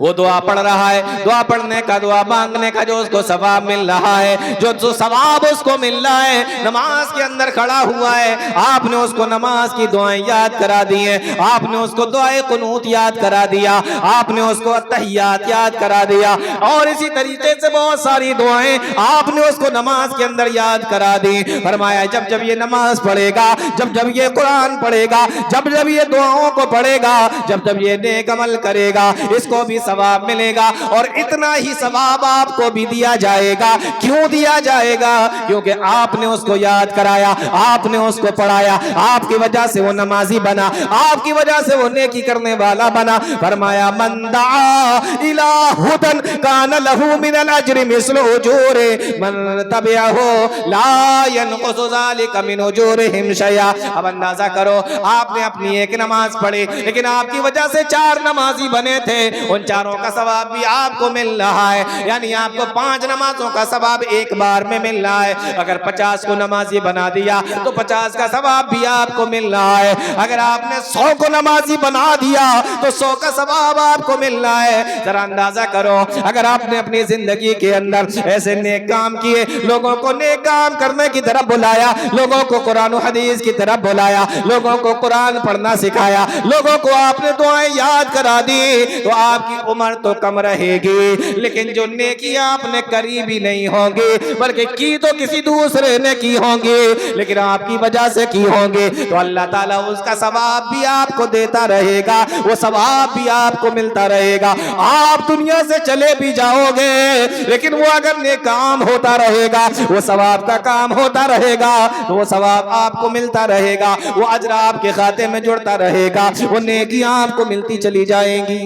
وہ دعا پڑھ رہا ہے، دعا پڑھنے کا، دعا مانگنے کا جو اس کو ثواب مل رہا ہے، جو ثواب اس کو مل رہا ہے، نماز کے اندر کھڑا ہوا ہے، آپ نے اس کو نماز کی دعائیں یاد کرا دی ہیں، آپ نے اس کو دعائے قنوت یاد کرا دیا، آپ نے اس کو التحیات یاد کرا دیا، اور اسی طریقے سے بہت ساری دعائیں آپ نے اس کو نماز کے اندر یاد کرا دی. فرمایا جب یہ نماز پڑھے گا، جب یہ قرآن پڑھے گا، جب یہ دعاؤں کو پڑھے گا، جب یہ نیک عمل کرے گا، اس کو بھی ثواب ملے گا، اور اتنا ہی ثواب آپ کو بھی دیا جائے گا. کیوں دیا جائے گا؟ کیونکہ آپ نے اس کو یاد کرایا، آپ نے اس کو پڑھایا، آپ کی وجہ سے وہ نمازی بنا، آپ کی وجہ سے وہ نیکی کرنے والا بنا. فرمایا من دعا الى ہدی کان لہ من الاجر مثل اجور من تبعہ لا ينقص ذلك من اجورہم شیئا. اب اندازہ کرو، آپ نے اپنی ایک نماز پڑھی، لیکن آپ کی وجہ سے 4 نمازی بنے تھے، ان 4 کا ثواب بھی آپ کو مل رہا ہے، یعنی آپ کو 5 نمازوں کا ثواب ایک بار میں مل رہا ہے. اگر 50 کو نمازی بنا دیا تو 50 کا ثواب بھی آپ کو مل رہا ہے. اگر آپ نے 100 کو نمازی بنا دیا تو 100 کا ثواب آپ کو مل رہا ہے. ذرا اندازہ کرو، اگر آپ نے اپنی زندگی کے اندر ایسے نیک کام کیے، لوگوں کو نیک کام کرنے کی طرف بلایا، لوگوں کو قرآن و حدیث کی طرف بلایا، لوگوں کو قرآن پڑھنا سکھایا، لوگوں کو آپ نے دعائیں یاد کرا دی، تو آپ کی عمر تو کم رہے گی، لیکن جو نیکیاں آپ نے کری بھی نہیں ہوں گی، بلکہ کی تو کسی دوسرے نے کی ہوں گی، لیکن آپ کی وجہ سے کی ہوں گی، تو اللہ تعالیٰ اس کا ثواب بھی آپ کو دیتا رہے گا، وہ ثواب بھی آپ کو ملتا رہے گا. آپ دنیا سے چلے بھی جاؤ گے، لیکن وہ اگر نیک کام ہوتا رہے گا، وہ ثواب کا کام ہوتا رہے گا، تو وہ ثواب آپ کو ملتا رہے گا، وہ اجر آپ کے کھاتے میں جڑتا رہے گا، وہ نیکیاں آپ کو ملتی چلی جائیں گی.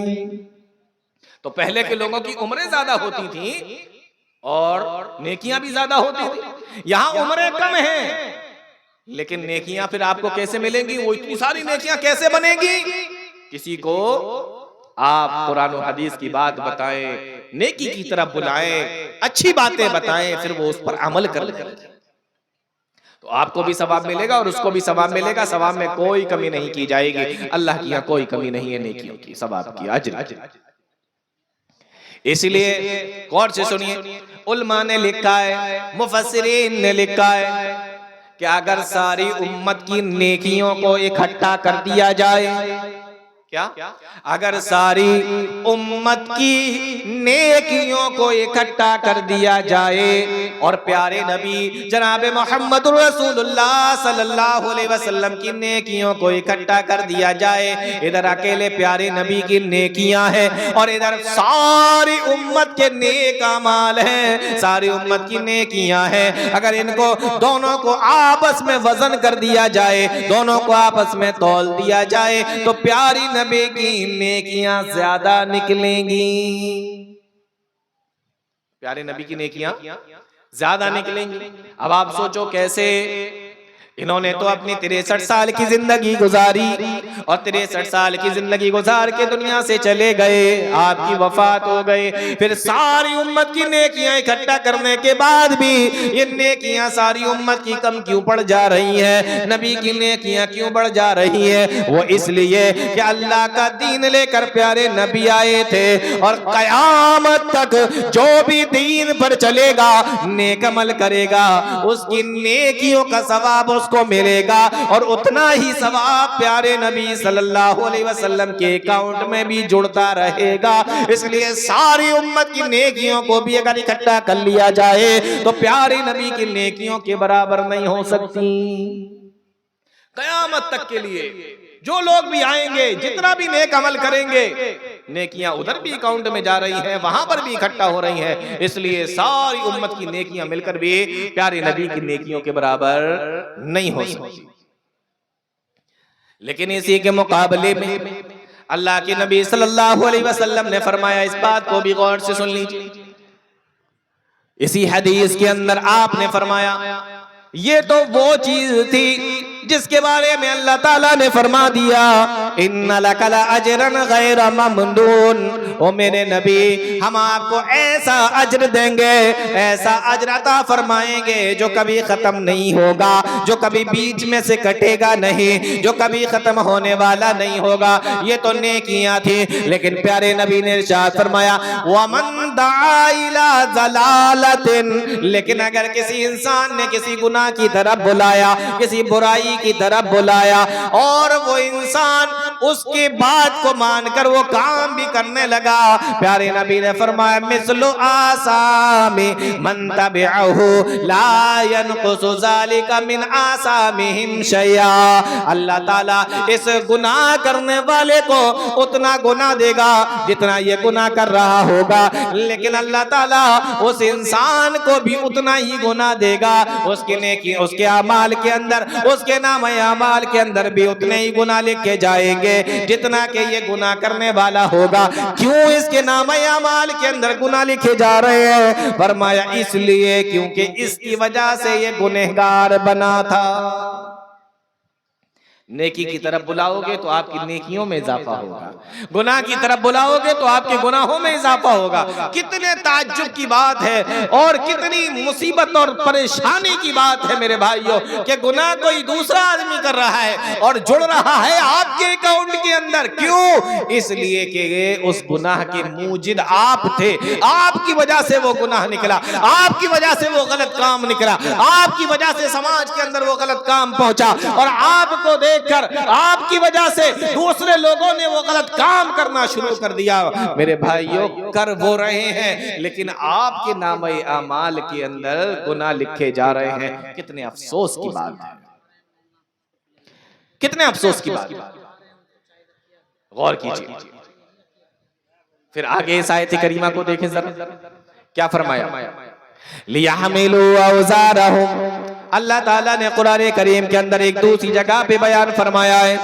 تو پہلے کے لوگوں کی عمریں زیادہ ہوتی تھیں اور نیکیاں بھی زیادہ ہوتی تھیں. یہاں عمریں کم ہیں لیکن نیکیاں پھر آپ کو کیسے ملیں گی؟ وہ اتنی ساری نیکیاں کیسے بنیں گی؟ کسی کو آپ قرآن و حدیث کی بات بتائیں، نیکی کی طرف بلائیں، اچھی باتیں بتائیں، پھر وہ اس پر عمل کر لیں، تو آپ کو بھی ثواب ملے گا اور اس کو بھی ثواب ملے گا. ثواب میں کوئی کمی نہیں کی جائے گی. اللہ کی یہاں کوئی کمی نہیں ہے نیکیوں کی، ثواب کی، اجر. اس لیے غور سے سنیے، علماء نے لکھا ہے، مفسرین نے لکھا ہے کہ اگر ساری امت کی نیکیوں کو اکٹھا کر دیا جائے، کیا؟ اگر ساری امت کی نیکیوں کو اکٹھا کر دیا جائے اور پیارے نبی جناب محمد رسول اللہ صلی اللہ علیہ وسلم کی نیکیوں کو اکٹھا کر دیا جائے، ادھر اکیلے پیارے نبی کی نیکیاں ہیں اور ادھر ساری امت کے نیک اعمال ہیں، ساری امت کی نیکیاں ہیں، اگر ان کو دونوں کو آپس میں وزن کر دیا جائے، دونوں کو آپس میں تول دیا جائے تو پیاری نبی کی نیکیاں زیادہ نکلیں گی، پیارے نبی کی نیکیاں زیادہ نکلیں گی۔ اب آپ سوچو کیسے؟ انہوں نے تو اپنی 63 سال کی زندگی گزاری اور 63 سال کی زندگی گزار کے دنیا سے چلے گئے، آپ کی وفات ہو گئے، پھر ساری امت کی نیکیاں اکٹھا کرنے کے بعد بھی یہ نیکیاں ساری امت کی کم کیوں پڑ جا رہی ہیں؟ نبی کی نیکیاں کیوں بڑھ جا رہی ہیں؟ وہ اس لیے کہ اللہ کا دین لے کر پیارے نبی آئے تھے اور قیامت تک جو بھی دین پر چلے گا، نیک عمل کرے گا، اس کی نیکیوں کا ثواب اس کو ملے گا اور اتنا ہی ثواب پیارے نبی صلی اللہ علیہ وسلم کے اکاؤنٹ میں بھی جڑتا رہے گا۔ اس لیے ساری امت کی نیکیوں کو بھی اگر اکٹھا کر لیا جائے تو پیارے نبی کی نیکیوں کے برابر نہیں ہو سکتی۔ قیامت تک کے لیے جو لوگ بھی آئیں گے، جتنا بھی نیک عمل کریں گے، نیکیاں ادھر بھی اکاؤنٹ میں جا رہی ہیں، وہاں پر بھی اکٹھا ہو رہی ہیں، اس لیے ساری امت کی نیکیاں مل کر بھی پیارے نبی کی نیکیوں کے برابر نہیں ہو سکتی۔ لیکن اسی کے مقابلے میں اللہ کے نبی صلی اللہ علیہ وسلم نے فرمایا، اس بات کو بھی غور سے سن لیجیے، اسی حدیث کے اندر آپ نے فرمایا یہ تو وہ چیز تھی جس کے بارے میں اللہ تعالیٰ نے فرما دیا ان لک لاجرا غیر ممنون، او میرے نبی ہم آپ کو ایسا اجر دیں گے، ایسا اجر عطا فرمائیں گے جو کبھی ختم نہیں ہوگا، جو کبھی بیچ میں سے کٹے گا نہیں، جو کبھی ختم ہونے والا نہیں ہوگا۔ یہ تو نیکیاں تھیں، لیکن پیارے نبی نے ارشاد فرمایا وَمَن دَعَا إِلَىٰ ضَلَالَةٍ، لیکن اگر کسی انسان نے کسی گناہ کی طرف بلایا، کسی برائی کی طرف بلایا اور وہ انسان اس کی بات کو مان کر وہ کام بھی کرنے لگا، پیارے نبی نے فرمایا مثل آثام من تبعہ لا ينقص ذلك من آثامہم شیئا، اللہ تعالیٰ اس گناہ کرنے والے کو اتنا گناہ دے گا جتنا یہ گناہ کر رہا ہوگا، لیکن اللہ تعالیٰ اس انسان کو بھی اتنا ہی گناہ دے گا، اس کی نیکی، اس کے اعمال کے اندر، اس کے نام اعمال کے اندر بھی اتنے ہی گناہ لکھے جائیں گے جتنا کہ یہ گناہ کرنے والا ہوگا۔ کیوں اس کے نام اعمال کے اندر گناہ لکھے جا رہے ہیں؟ فرمایا اس لیے کیونکہ اس کی وجہ سے یہ گنہگار بنا تھا۔ نیکی کی طرف بلاؤ گے تو آپ کی نیکیوں میں اضافہ ہوگا، گناہ کی طرف بلاؤ گے تو آپ کے گناہوں میں اضافہ ہوگا۔ کتنے تعجب کی بات ہے اور کتنی مصیبت اور پریشانی کی بات ہے میرے بھائیوں کہ گناہ کوئی دوسرا آدمی کر رہا ہے اور جڑ رہا ہے آپ کے اکاؤنٹ کے اندر۔ کیوں؟ اس لیے کہ اس گناہ کے موجد آپ تھے، آپ کی وجہ سے وہ گناہ نکلا، آپ کی وجہ سے وہ غلط کام نکلا، آپ کی وجہ سے سماج کے اندر وہ غلط کام پہنچا اور آپ کو دیکھ کر آپ کی وجہ سے دوسرے لوگوں نے وہ غلط کام کرنا شروع کر دیا۔ میرے بھائیوں کر وہ رہے ہیں لیکن آپ کے نام اعمال کے اندر گناہ لکھے جا رہے ہیں۔ کتنے افسوس کی بات ہے، کتنے افسوس کی بات ہے، غور کیجئے۔ پھر آگے اس آیت کریمہ کو دیکھیں ذرا، کیا فرمایا؟ لِيَحْمِلُوا أَوْزَارَهُمْ، اللہ تعالیٰ نے قرآن کریم کے اندر ایک دوسری جگہ پہ بیان فرمایا ہے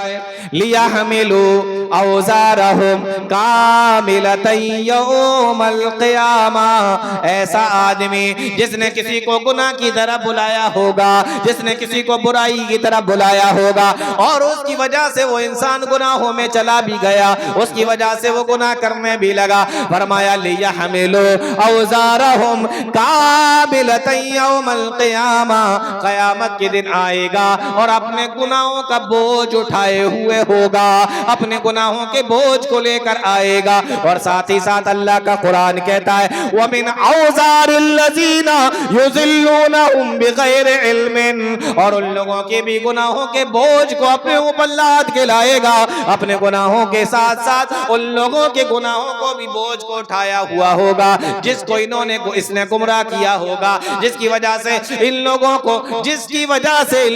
لِيَحْمِلُوا أَوْزَارَهُمْ كَامِلَةً يَوْمَ الْقِيَامَةِ، ایسا آدمی جس نے کسی کو گناہ کی طرف بلایا ہوگا، جس نے کسی کو برائی کی طرف بلایا ہوگا اور اس کی وجہ سے وہ انسان گناہوں میں چلا بھی گیا، اس کی وجہ سے وہ گناہ کرنے بھی لگا، فرمایا لِيَحْمِلُوا أَوْزَارَهُمْ كَامِلَةً يَوْمَ الْقِيَامَةِ قیامت کے دن آئے گا اور اپنے گناہوں کا بوجھ اٹھائے ہوئے ہوگا، اپنے گناہوں کے بوجھ کو لے کر آئے گا، اور ساتھ ہی ساتھ اللہ کا قرآن کہتا ہے وَمِنْ أَوْزَارِ الَّذِينَ يُضِلُّونَهُمْ بِغَيْرِ عِلْمٍ، اور ان لوگوں کے بھی گناہوں کے بوجھ کو اپنے اوپر لاد کے لائے گا، اپنے گناہوں کے ساتھ ساتھ ان لوگوں کے گناہوں کو بھی بوجھ کو اٹھایا ہوا ہوگا جس کو اس نے گمراہ کیا ہوگا، جس کی وجہ سے ان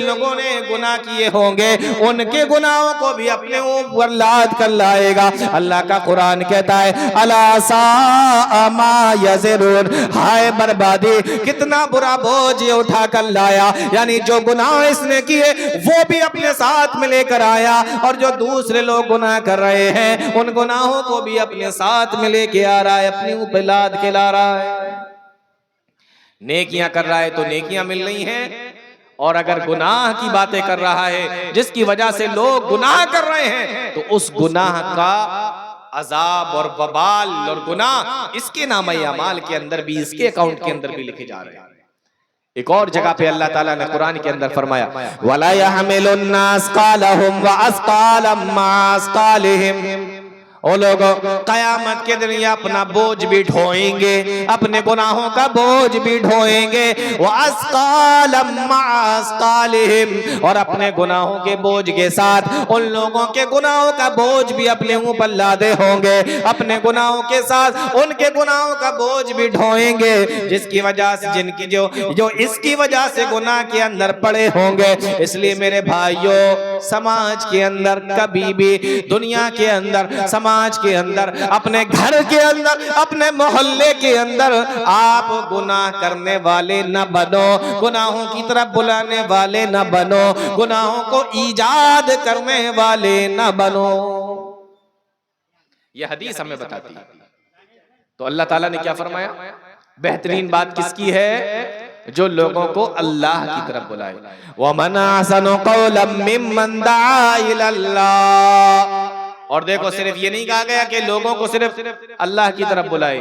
لوگوں نے گناہ کیے ہوں گے، ان کے گناہوں کو بھی اپنے اوپر لاد کر لائے گا۔ اللہ کا قرآن کہتا ہے الا ساء ما یزرون، ہائے بربادی، کتنا برا بوجھ یہ اٹھا کر لایا، یعنی جو گناہ اس نے کیے وہ بھی اپنے ساتھ میں لے کر آیا، اور جو دوسرے لوگ گناہ کر رہے ہیں ان گناہوں کو بھی اپنے ساتھ میں لے کے آ رہا ہے، اپنے اوپر لاد کے لا رہا ہے۔ نیکیاں کر رہا ہے تو نیکیاں مل رہی ہیں، اور اگر گناہ کی باتیں کر رہا ہے جس کی وجہ سے لوگ گناہ کر رہے ہیں تو اس گناہ کا عذاب اور وبال اور گناہ اس کے نامہ اعمال کے اندر بھی، اس کے اکاؤنٹ کے اندر بھی لکھے جا رہے ہیں۔ ایک اور جگہ پہ اللہ تعالیٰ نے قرآن کے اندر فرمایا وَلَا يَحْمِلُنَّ أَثْقَالَهُمْ وَأَثْقَالًا مَعَ أَثْقَالِهِمْ، وہ لوگ قیامت کے دن یہ اپنا بوجھ بھی ڈھوئیں گے، اپنے گناہوں کا بوجھ بھی ڈھوئیں گے، وَأَثْقَالًا مَعَ أَثْقَالِهِمْ، اور اپنے گناہوں کے بوجھ کے ساتھ ان لوگوں کے گناہوں کا بوجھ بھی اپنے اوپر لادے ہوں گے، اپنے گناہوں کے ساتھ ان کے گناہوں کا بوجھ بھی ڈھوئیں گے، جس کی وجہ سے جو اس کی وجہ سے گناہ کے اندر پڑے ہوں گے۔ اس لیے میرے بھائیوں، سماج کے اندر کبھی بھی، دنیا کے اندر، سماج کے اندر، اپنے گھر کے اندر، اپنے محلے کے اندر آپ گناہ کرنے والے نہ بنو، گناہوں کی طرف بلانے والے نہ بنو، گناہوں کو ایجاد کرنے والے نہ بنو۔ یہ حدیث ہمیں بتاتی ہے۔ تو اللہ تعالیٰ نے کیا فرمایا؟ بہترین بات کس کی ہے؟ جو لوگوں کو اللہ کی طرف بلائے۔ وَمَنْ أَحْسَنُ قَوْلًا مِّمَّنْ دَعَا إِلَى اللَّهِ، اور دیکھو صرف یہ نہیں کہا گیا کہ لوگوں کو صرف اللہ کی طرف بلائے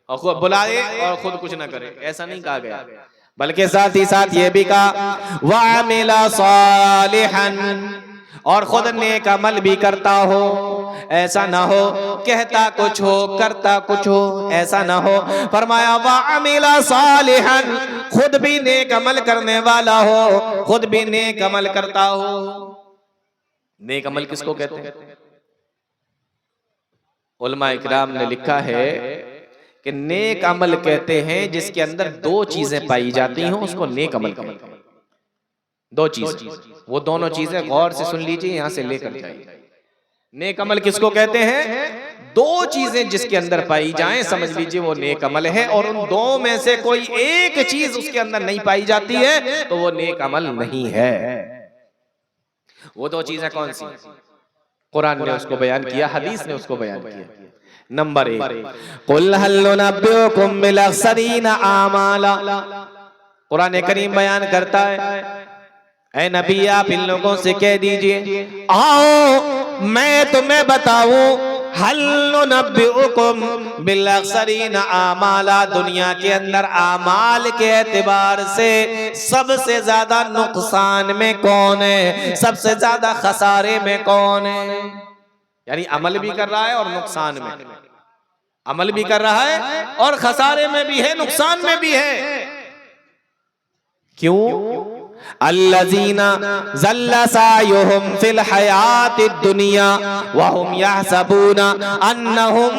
اور خود بلائے اور خود کچھ نہ کرے، ایسا نہیں کہا گیا، بلکہ ساتھ ہی ساتھ یہ بھی کہا وَعَمِلَ صَالِحًا، اور خود نیک عمل بھی کرتا ہو، ایسا نہ ہو کہتا کچھ ہو کرتا کچھ ہو، ایسا نہ ہو۔ فرمایا وَعَمِلَ صَالِحًا، خود بھی نیک عمل کرنے والا ہو، خود بھی نیک عمل کرتا ہو۔ نیک عمل کس کو کہتے ہیں؟ علماء اکرام نے لکھا ہے کہ نیک عمل کہتے ہیں جس کے اندر دو چیزیں پائی جاتی ہیں، اس کو نیک عمل کہتے ہیں۔ دو چیز، وہ دونوں چیزیں غور سے سن لیجئے، یہاں سے لے کر جائیے۔ نیک عمل کس کو کہتے ہیں؟ دو چیزیں جس کے اندر پائی جائیں سمجھ لیجئے وہ نیک عمل ہے، اور ان دو میں سے کوئی ایک چیز اس کے اندر نہیں پائی جاتی ہے تو وہ نیک عمل نہیں ہے۔ وہ دو چیزیں کون سی؟ قرآن نے اس کو بیان کیا، حدیث نے اس کو بیان کیا۔ نمبر 1 قُلْ هَلْ نُنَبِّئُكُمْ بِالْأَخْسَرِينَ أَعْمَالًا، قرآن کریم بیان کرتا ہے اے نبی آپ ان لوگوں سے کہہ دیجئے آؤ میں تمہیں بتاؤں هَلْ نُنَبِّئُكُمْ بِالْأَخْسَرِينَ أَعْمَالًا، دنیا کے اندر اعمال کے اعتبار سے سب سے زیادہ نقصان میں کون ہے، سب سے زیادہ خسارے میں کون ہے؟ یعنی عمل بھی کر رہا ہے اور نقصان میں، عمل بھی کر رہا ہے اور خسارے میں بھی ہے، نقصان میں بھی ہے۔ کیوں؟ الذین ضل سعیہم فی الحیات الدنیا وہم یحسبون انہم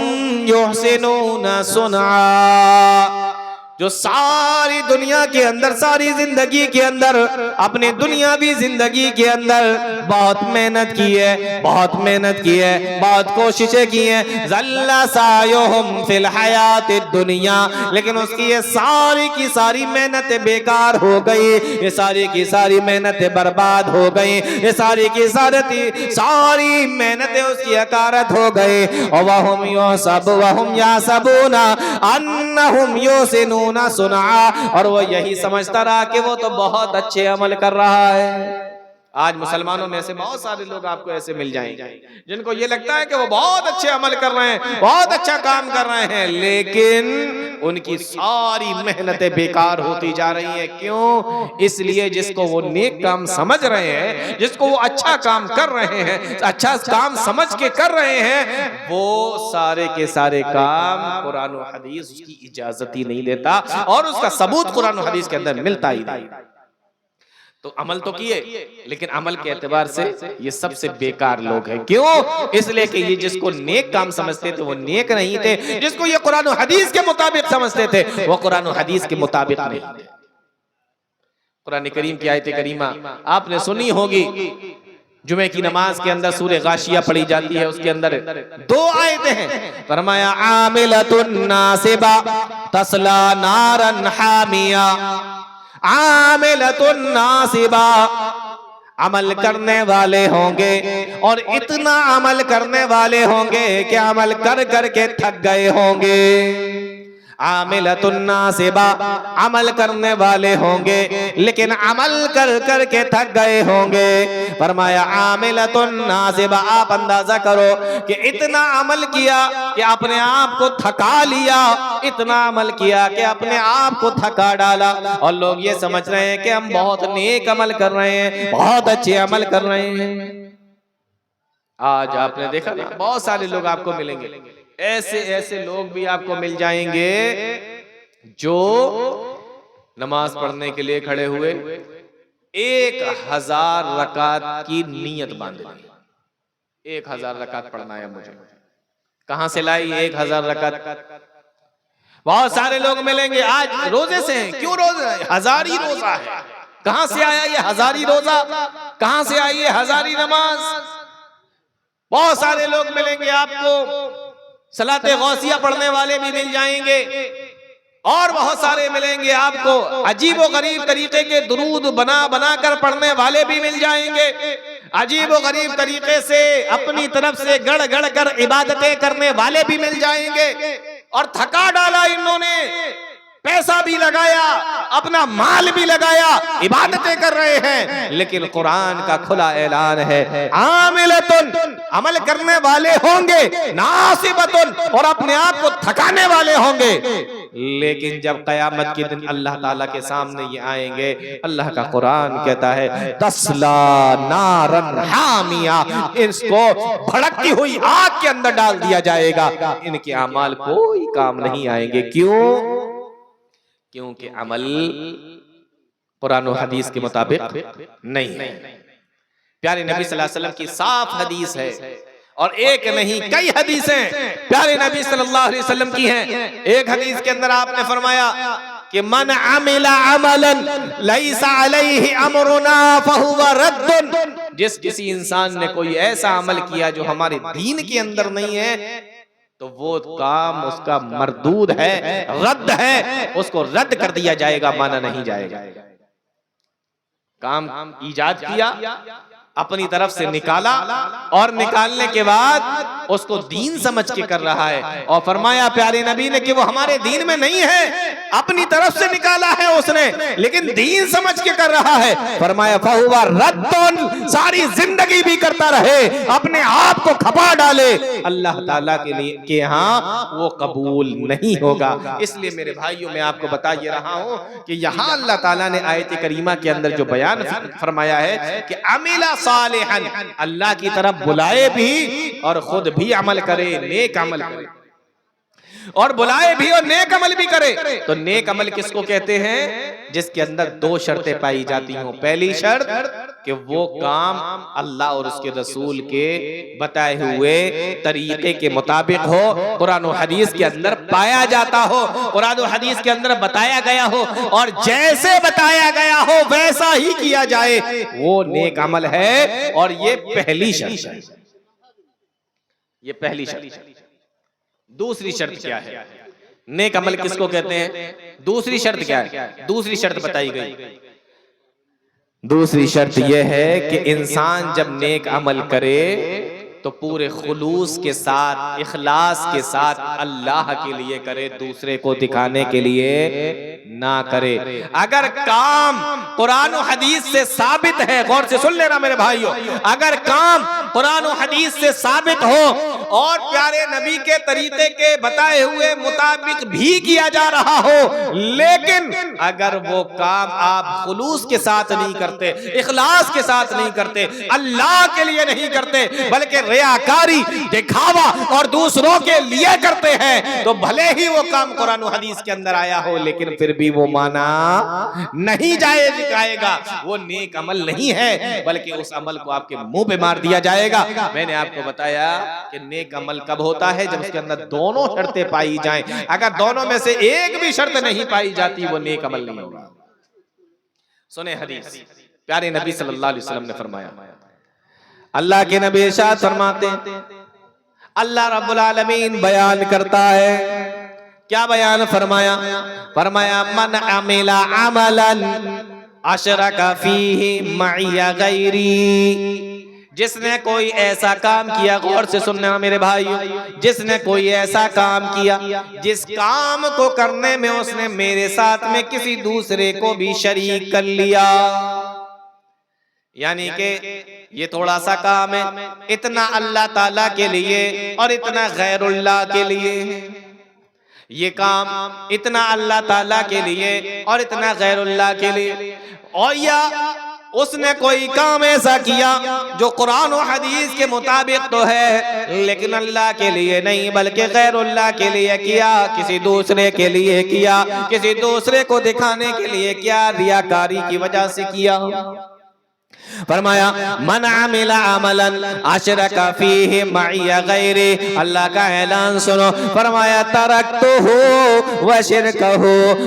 یحسنون صنعا، جو ساری دنیا کے اندر، ساری زندگی کے اندر، اپنی دنیاوی زندگی کے اندر بہت محنت کی ہے، بہت محنت کی ہے، بہت کوششیں کی ہیں، ضل سعیہم فی الحیات الدنیا، لیکن اس کی یہ ساری کی ساری محنتیں بیکار ہو گئی، یہ ساری کی ساری محنتیں برباد ہو گئی، یہ ساری کی ساری محنتیں اس کی حقارت ہو گئی، وَهُمْ يَحْسَبُونَ أَنَّهُمْ يُحْسِنُونَ سنعا، اور وہ یہی سمجھتا رہا کہ وہ تو بہت اچھے عمل کر رہا ہے۔ آج مسلمانوں میں سے بہت سارے لوگ آپ کو ایسے مل جائیں گے جن کو یہ لگتا ہے کہ وہ بہت اچھے عمل کر رہے ہیں، بہت اچھا کام کر رہے ہیں، لیکن ان کی ساری محنتیں بیکار ہوتی جا رہی ہیں. کیوں؟ اس لیے جس کو وہ نیک کام سمجھ رہے ہیں، جس کو وہ اچھا کام کر رہے ہیں، اچھا کام سمجھ کے کر رہے ہیں، وہ سارے کے سارے کام قرآن و حدیث اس کی اجازت ہی نہیں دیتا اور اس کا ثبوت قرآن و حدیث کے اندر ملتا ہی نہیں. تو عمل تو کیے لیکن عمل کے اعتبار سے یہ سب سے بیکار لوگ ہیں. کیوں؟ اس لیے کہ یہ جس کو نیک کام سمجھتے تھے وہ نیک نہیں تھے، جس کو یہ قرآن و حدیث کے مطابق سمجھتے تھے وہ قرآن و حدیث کے مطابق نہیں تھے. قرآن کریم کی آیت کریمہ آپ نے سنی ہوگی، جمعہ کی نماز کے اندر سورہ غاشیہ پڑھی جاتی ہے، اس کے اندر 2 آیتیں ہیں. فرمایا عاملۃ ناصبہ تصلی نارا حامیہ. عاملۃ ناصبہ، عمل کرنے والے ہوں گے اور اتنا عمل کرنے والے ہوں گے کہ عمل کر کر کے تھک گئے ہوں گے. عاملۃ ناصبہ، عمل کرنے والے ہوں گے لیکن عمل کر کر کے تھک گئے ہوں گے. فرمایا عاملۃ ناصبہ، آپ اندازہ کرو کہ اتنا عمل کیا کہ اپنے آپ کو تھکا لیا، اتنا عمل کیا کہ اپنے آپ کو تھکا ڈالا، اور لوگ یہ سمجھ رہے ہیں کہ ہم بہت نیک عمل کر رہے ہیں، بہت اچھے عمل کر رہے ہیں. آج آپ نے دیکھا نا بہت سارے لوگ آپ کو ملیں گے، ایسے لوگ بھی آپ کو مل جائیں گے جو نماز پڑھنے کے لیے کھڑے ہوئے 1000 رکعت کی نیت باندھ لی. 1000 رکعت پڑھنا ہے مجھے. کہاں سے لائی 1000 رکعت؟ بہت سارے لوگ ملیں گے آج روزے سے ہیں. کیوں روزہ؟ ہزاری روزہ ہے. کہاں سے آیا یہ ہزاری روزہ؟ کہاں سے آئی یہ ہزاری نماز؟ بہت سارے لوگ ملیں گے آپ کو، صلاۃ غوثیہ پڑھنے والے بھی مل جائیں گے، اور بہت سارے ملیں گے آپ کو عجیب و غریب طریقے کے درود بنا بنا کر پڑھنے والے بھی مل جائیں گے، عجیب و غریب طریقے سے اپنی طرف سے گڑ گڑ کر عبادتیں کرنے والے بھی مل جائیں گے. اور تھکا ڈالا انہوں نے، پیسہ بھی لگایا، اپنا مال بھی لگایا، عبادتیں کر رہے ہیں، لیکن قرآن کا کھلا اعلان ہے عاملۃ، عمل کرنے والے ہوں گے، ناصبۃ، اور اپنے آپ کو تھکانے والے ہوں گے. لیکن جب قیامت کے دن اللہ تعالیٰ کے سامنے یہ آئیں گے، اللہ کا قرآن کہتا ہے تسلا نارا حامیہ، اس کو بھڑکتی ہوئی آگ کے اندر ڈال دیا جائے گا. ان کے اعمال کوئی کام نہیں آئیں گے. کیوں؟ کیونکہ عمل قرآن و حدیث کے مطابق نہیں ہے. پیارے نبی صلی اللہ علیہ وسلم کی صاف حدیث ہے، اور ایک نہیں کئی حدیثیں پیارے نبی صلی اللہ علیہ وسلم کی ہیں. ایک حدیث کے اندر آپ نے فرمایا کہ من عمل عملا لیس علیہ امرنا فہو رد، جس کسی انسان نے کوئی ایسا عمل کیا جو ہمارے دین کے اندر نہیں ہے تو وہ کام اس کا مردود ہے، رد ہے، اس کو رد کر دیا جائے گا، مانا نہیں جائے گا. کام ایجاد کیا، اپنی طرف سے نکالا، اور نکالنے کے بعد اس کو دین سمجھ کے کر رہا ہے، اور فرمایا پیارے نبی نے کہ وہ ہمارے دین میں نہیں ہے، اپنی طرف سے نکالا ہے اس نے لیکن دین سمجھ کے کر رہا ہے. فرمایا فہو رد، ساری زندگی بھی کرتا رہے، اپنے آپ کو کھپا ڈالے، اللہ تعالیٰ کے ہاں وہ قبول نہیں ہوگا. اس لیے میرے بھائیوں میں آپ کو بتا یہ رہا ہوں کہ یہاں اللہ تعالیٰ نے آیت کریمہ کے اندر جو بیان فرمایا ہے کہ عمل صالحا، اللہ کی طرف بلائے بھی اور خود بھی عمل کرے، نیک عمل کرے، اور بلائے بھی اور نیک عمل بھی کرے. تو نیک عمل کس کو کہتے ہیں؟ جس کے اندر 2 شرطیں پائی جاتی ہوں. پہلی شرط کہ وہ کام اللہ اور اس کے رسول کے بتائے ہوئے طریقے کے مطابق ہو، قرآن و حدیث کے اندر پایا جاتا ہو، قرآن و حدیث کے اندر بتایا گیا ہو، اور جیسے بتایا گیا ہو ویسا ہی کیا جائے، وہ نیک عمل ہے. اور یہ پہلی شرط ہے، یہ پہلی شرط. دوسری شرط کیا ہے؟ نیک عمل کس کو کہتے ہیں؟ دوسری شرط کیا ہے؟ دوسری شرط بتائی گئی. دوسری شرط یہ ہے کہ انسان جب نیک عمل کرے تو پورے خلوص کے ساتھ، اخلاص کے ساتھ اللہ کے لیے کرے، دوسرے کو دکھانے کے لیے نہ کرے. اگر کام قرآن و حدیث سے ثابت ہے، غور سے سن لینا میرے بھائیوں، اگر کام قرآن و حدیث سے ثابت ہو اور پیارے نبی کے طریقے کے بتائے ہوئے مطابق بھی کیا جا رہا ہو، لیکن اگر وہ کام آپ خلوص کے ساتھ نہیں کرتے، اخلاص کے ساتھ نہیں کرتے، اللہ کے لیے نہیں کرتے، بلکہ ریاکاری، دکھاوا اور دوسروں کے لیے کرتے ہیں، تو بھلے ہی وہ کام قرآن و حدیث کے اندر آیا ہو لیکن پھر بھی وہ مانا نہیں جائے گا، وہ نیک عمل نہیں ہے، بلکہ اس عمل کو آپ کے منہ پہ مار دیا جائے گا۔ میں نے آپ کو بتایا کہ نیک عمل کب ہوتا ہے؟ جب اس کے اندر دونوں شرطیں پائی جائیں۔ اگر دونوں میں سے ایک بھی شرط نہیں پائی جاتی وہ نیک عمل نہیں ہوگا۔ سنیں حدیث، پیارے نبی صلی اللہ علیہ وسلم نے فرمایا، اللہ کے نبی ارشاد فرماتے ہیں، اللہ رب العالمین بیان کرتا ہے، کیا بیان فرمایا؟ فرمایا من عمل عملا اشرک فیہ معی غیری، جس نے کوئی ایسا کام کیا، غور سے سننا میرے بھائیو، جس نے کوئی ایسا کام کیا جس کام کو کرنے میں اس نے میرے ساتھ میں کسی دوسرے کو بھی شریک کر لیا، یعنی کہ یہ تھوڑا سا کام ہے، اتنا اللہ تعالیٰ کے لیے اور اتنا غیر اللہ کے لیے، یہ کام اتنا اللہ تعالیٰ کے لیے اور اتنا غیر اللہ کے لیے، اور یا اس نے کوئی کام ایسا کیا جو قرآن و حدیث کے مطابق تو ہے لیکن اللہ کے لیے نہیں بلکہ غیر اللہ کے لیے کیا، کسی دوسرے کے لیے کیا، کسی دوسرے کو دکھانے کے لیے کیا، ریاکاری کی وجہ سے کیا۔ فرمایا من عمل عملا اشرک فیہ معی غیری، اللہ کا اعلان سنو، فرمایا ترکتہ وشرکہ،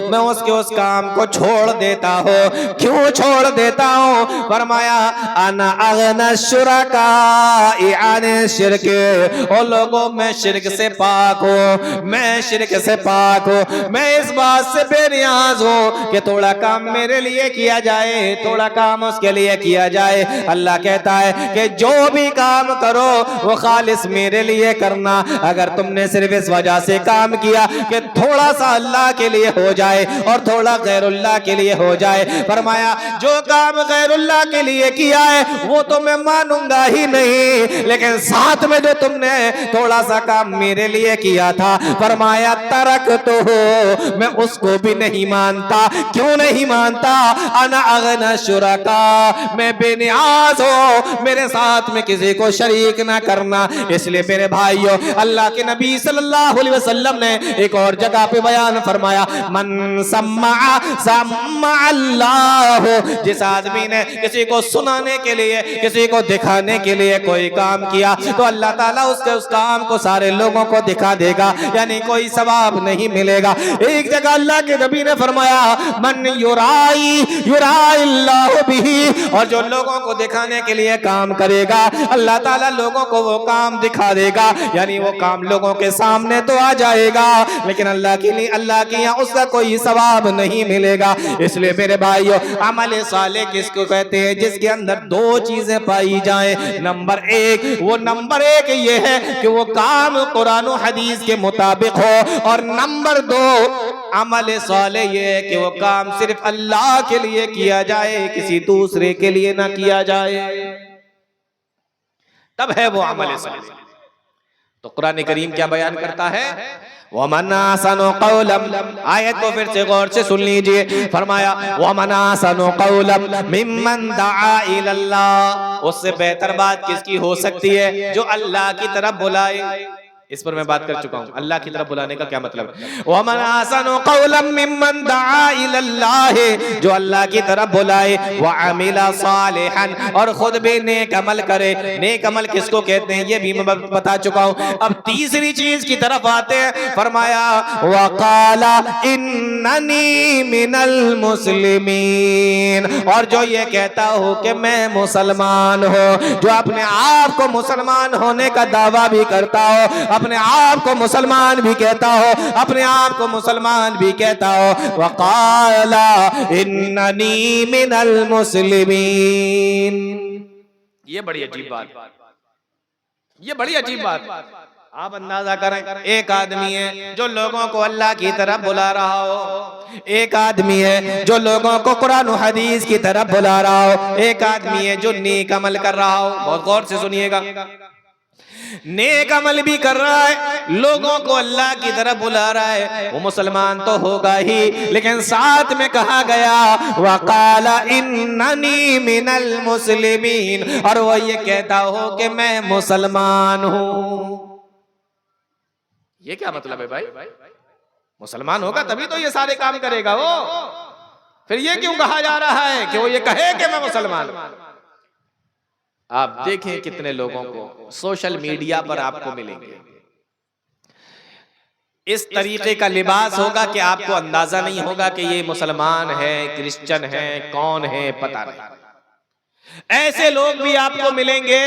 میں اس کے اس کام کو چھوڑ دیتا ہوں۔ کیوں چھوڑ دیتا ہوں؟ فرمایا انا اغنی الشرکاء عن الشرک، اور لوگوں میں شرک سے پاک ہوں، میں شرک سے پاک ہوں، میں اس بات سے بے نیاز ہوں کہ تھوڑا کام میرے لیے کیا جائے، تھوڑا کام اس کے لیے کیا جائے۔ اللہ کہتا ہے کہ جو بھی کام کرو وہ خالص میرے لیے کرنا۔ اگر تم نے صرف اس وجہ سے کام کیا کہ تھوڑا سا اللہ کے لیے ہو جائے اور تھوڑا غیر اللہ کے لیے ہو جائے، فرمایا جو کام غیر اللہ کے لیے کیا ہے وہ تو میں مانوں گا ہی نہیں، لیکن ساتھ میں جو تم نے تھوڑا سا کام میرے لیے کیا تھا، فرمایا ترکتہ، میں اس کو بھی نہیں مانتا۔ کیوں نہیں مانتا؟ انا اغنی الشرکاء، میں بے نیاز ہو، میرے ساتھ میں کسی کو شریک نہ کرنا۔ اس لئے میرے بھائیو، اللہ کے نبی صلی اللہ علیہ وسلم نے ایک اور جگہ پہ بیان فرمایا، من سمع سمع اللہ، جس آدمی نے کسی کو سنانے کے لیے، کسی کو دکھانے کے لیے کوئی کام کیا تو اللہ تعالیٰ اس کے اس کام کو سارے لوگوں کو دکھا دے گا، یعنی کوئی ثواب نہیں ملے گا۔ ایک جگہ اللہ کے نبی نے فرمایا من یرائی یرائی اللہ بھی، اور جو لوگوں کو دکھانے کے لیے کام کرے گا اللہ تعالیٰ لوگوں کو وہ کام دکھا دے گا، یعنی وہ کام لوگوں کے سامنے تو آ جائے گا لیکن اللہ کے لیے، اللہ کے یہاں اس کا کوئی ثواب نہیں ملے گا۔ اس لیے میرے بھائیو، عمل صالح کس کو کہتے ہیں؟ جس کے اندر دو چیزیں پائی جائیں۔ نمبر ایک یہ ہے کہ وہ کام قرآن و حدیث کے مطابق ہو، اور نمبر دو عمل صالح یہ ہے کہ وہ کام صرف اللہ کے لیے کیا جائے، کسی دوسرے کے لیے نہ کیا جائے، تب ہے وہ عمل صالح۔ تو قرآن کریم کیا بیان کرتا ہے؟ وَمَنْ أَحْسَنُ قَوْلًا، آیت کو پھر سے غور سے سن لیجئے، فرمایا وَمَنْ أَحْسَنُ قَوْلًا مِمَّنْ دَعَا إِلَى اللَّهِ، اس سے بہتر بات کس کی ہو سکتی ہے؟ جو اللہ کی طرف بلائے۔ اس پر میں بات کر چکا ہوں، اللہ کی طرف بلانے کا کیا مطلب ہے؟ وَمَنْ أَحْسَنُ قَوْلًا مِمَّنْ دَعَا إِلَى اللَّهِ، جو اللہ کی طرف بلائے، وَعَمِلَ صَالِحًا، اور خود بھی نیک عمل کرے۔ نیک عمل کس کو کہتے ہیں یہ بھی میں بتا چکا ہوں۔ اب تیسری چیز کی طرف آتے ہیں، فرمایا وَقَالَ إِنَّنِي مِنَ الْمُسْلِمِينَ، اور جو یہ کہتا ہو کہ میں مسلمان ہوں، جو اپنے آپ کو مسلمان ہونے کا دعویٰ بھی کرتا ہو، اپنے آپ کو مسلمان بھی کہتا ہو، اپنے آپ کو مسلمان بھی کہتا ہو، وَقَالَ إِنَّنِي مِنَ الْمُسْلِمِينَ، یہ بڑی عجیب بات، یہ بڑی عجیب بات۔ آپ اندازہ کریں، ایک آدمی ہے جو لوگوں کو اللہ کی طرف بلا رہا ہو، ایک آدمی ہے جو لوگوں کو قرآن و حدیث کی طرف بلا رہا ہو، ایک آدمی ہے جو نیک عمل کر رہا ہو۔ بہت غور سے سنیے گا، نیک عمل بھی کر رہا ہے، لوگوں کو اللہ کی طرف بلا رہا ہے، وہ مسلمان تو ہوگا ہی، لیکن ساتھ میں کہا گیا وَقَالَ إِنَّنِي مِنَ الْمُسْلِمِينَ، اور وہ یہ کہتا ہو کہ میں مسلمان ہوں۔ یہ کیا مطلب ہے بھائی؟ مسلمان ہوگا تبھی تو یہ سارے کام کرے گا وہ، پھر یہ کیوں کہا جا رہا ہے کہ وہ یہ کہے کہ میں مسلمان ہوں؟ آپ دیکھیں کتنے لوگوں کو سوشل میڈیا پر آپ کو ملیں گے، اس طریقے کا لباس ہوگا کہ آپ کو اندازہ نہیں ہوگا کہ یہ مسلمان ہے، کرسچن ہے، کون ہے، پتہ نہیں۔ ایسے لوگ بھی آپ کو ملیں گے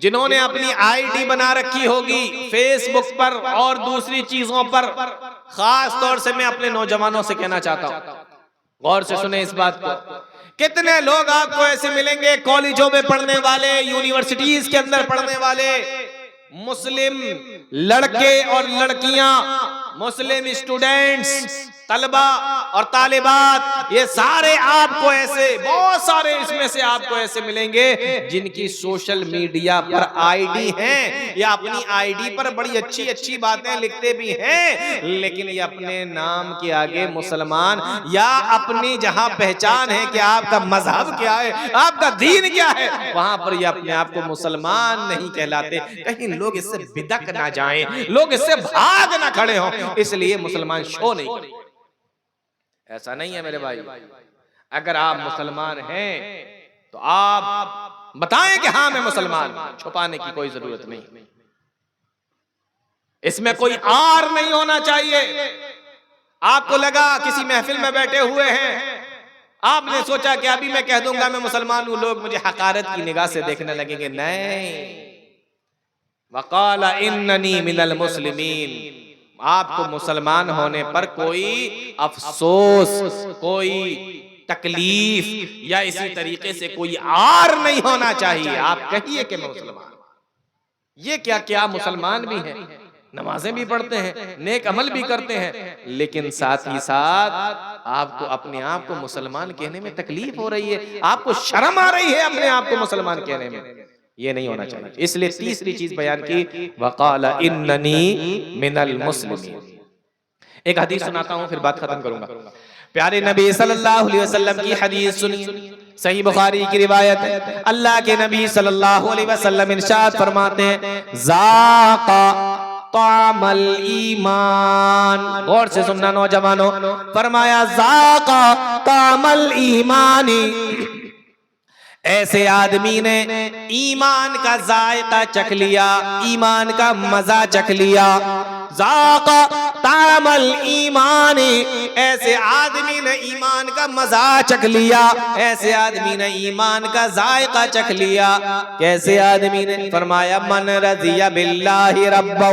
جنہوں نے اپنی آئی ڈی بنا رکھی ہوگی فیس بک پر اور دوسری چیزوں پر۔ خاص طور سے میں اپنے نوجوانوں سے کہنا چاہتا ہوں، غور سے سنیں اس بات کو، کتنے لوگ آپ کو ایسے ملیں گے کالجوں میں پڑھنے والے، یونیورسٹیز کے اندر پڑھنے والے، مسلم لڑکے اور لڑکیاں، مسلم اسٹوڈنٹس، طلبہ اور طالبات، یہ سارے آپ کو ایسے بہت سارے اس میں سے آپ کو ایسے ملیں گے جن کی social media per I D ہیں، یا اپنی آئی ڈی پر بڑی اچھی اچھی باتیں لکھتے بھی ہیں، لیکن یہ اپنے نام کے آگے مسلمان یا اپنی جہاں پہچان ہے کہ آپ کا مذہب کیا ہے، آپ کا دین کیا ہے، وہاں پر یہ اپنے آپ کو مسلمان نہیں کہلاتے۔ کہیں لوگ اس سے بدک نہ جائیں، لوگ اس سے بھاگ نہ کھڑے ہوں، اس لیے مسلمان شو نہیں کرتے۔ ایسا نہیں ہے میرے بھائی، اگر آپ مسلمان ہیں تو آپ بتائیں کہ ہاں میں مسلمان ہوں، چھپانے کی کوئی ضرورت نہیں، اس میں کوئی آر نہیں ہونا چاہیے۔ آپ کو لگا کسی محفل میں بیٹھے ہوئے ہیں، آپ نے سوچا کہ ابھی میں کہہ دوں گا میں مسلمان ہوں، لوگ مجھے حقارت کی نگاہ سے دیکھنے لگیں گے، نہیں۔ وَقَالَ إِنَّنِي مِنَ الْمُسْلِمِينَ، آپ کو مسلمان ہونے پر کوئی افسوس، کوئی تکلیف یا اسی طریقے سے کوئی عار نہیں ہونا چاہیے، آپ کہیے کہ میں مسلمان ہوں۔ یہ کیا مسلمان بھی ہیں، نمازیں بھی پڑھتے ہیں، نیک عمل بھی کرتے ہیں، لیکن ساتھ ہی ساتھ آپ کو اپنے آپ کو مسلمان کہنے میں تکلیف ہو رہی ہے، آپ کو شرم آ رہی ہے اپنے آپ کو مسلمان کہنے میں، یہ نہیں ہونا چاہیے۔ اس لیے تیسری چیز بیان کی وَقَالَ إِنَّنِي مِنَ الْمُسْلِمِينَ۔ ایک حدیث سناتا ہوں پھر بات ختم کروں گا۔ پیارے نبی صلی اللہ علیہ وسلم کی حدیث سنی، صحیح بخاری کی روایت ہے، اللہ کے نبی صلی اللہ علیہ وسلم ارشاد فرماتے ہیں ذاق طعم الایمان، غور سے سننا نوجوانوں، فرمایا ذاق طعم الایمان، ایسے آدمی نے ایمان کا ذائقہ چکھ لیا، ایمان کا مزہ چکھ لیا۔ ذاق طعم الایمان، ایسے آدمی نے ایمان کا مزہ چکھ لیا، ایسے آدمی نے ایمان کا ذائقہ چکھ لیا۔ کیسے آدمی نے؟ فرمایا من رضی باللہ ربا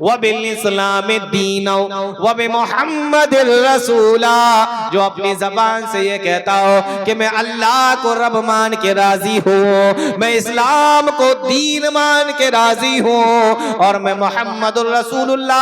وبالاسلام دینا وبمحمد الرسولا، جو اپنی زبان سے یہ کہتا ہو کہ میں اللہ کو رب مان کے راضی ہوں، میں اسلام کو دین مان کے راضی ہوں، اور میں محمد الرسول اللہ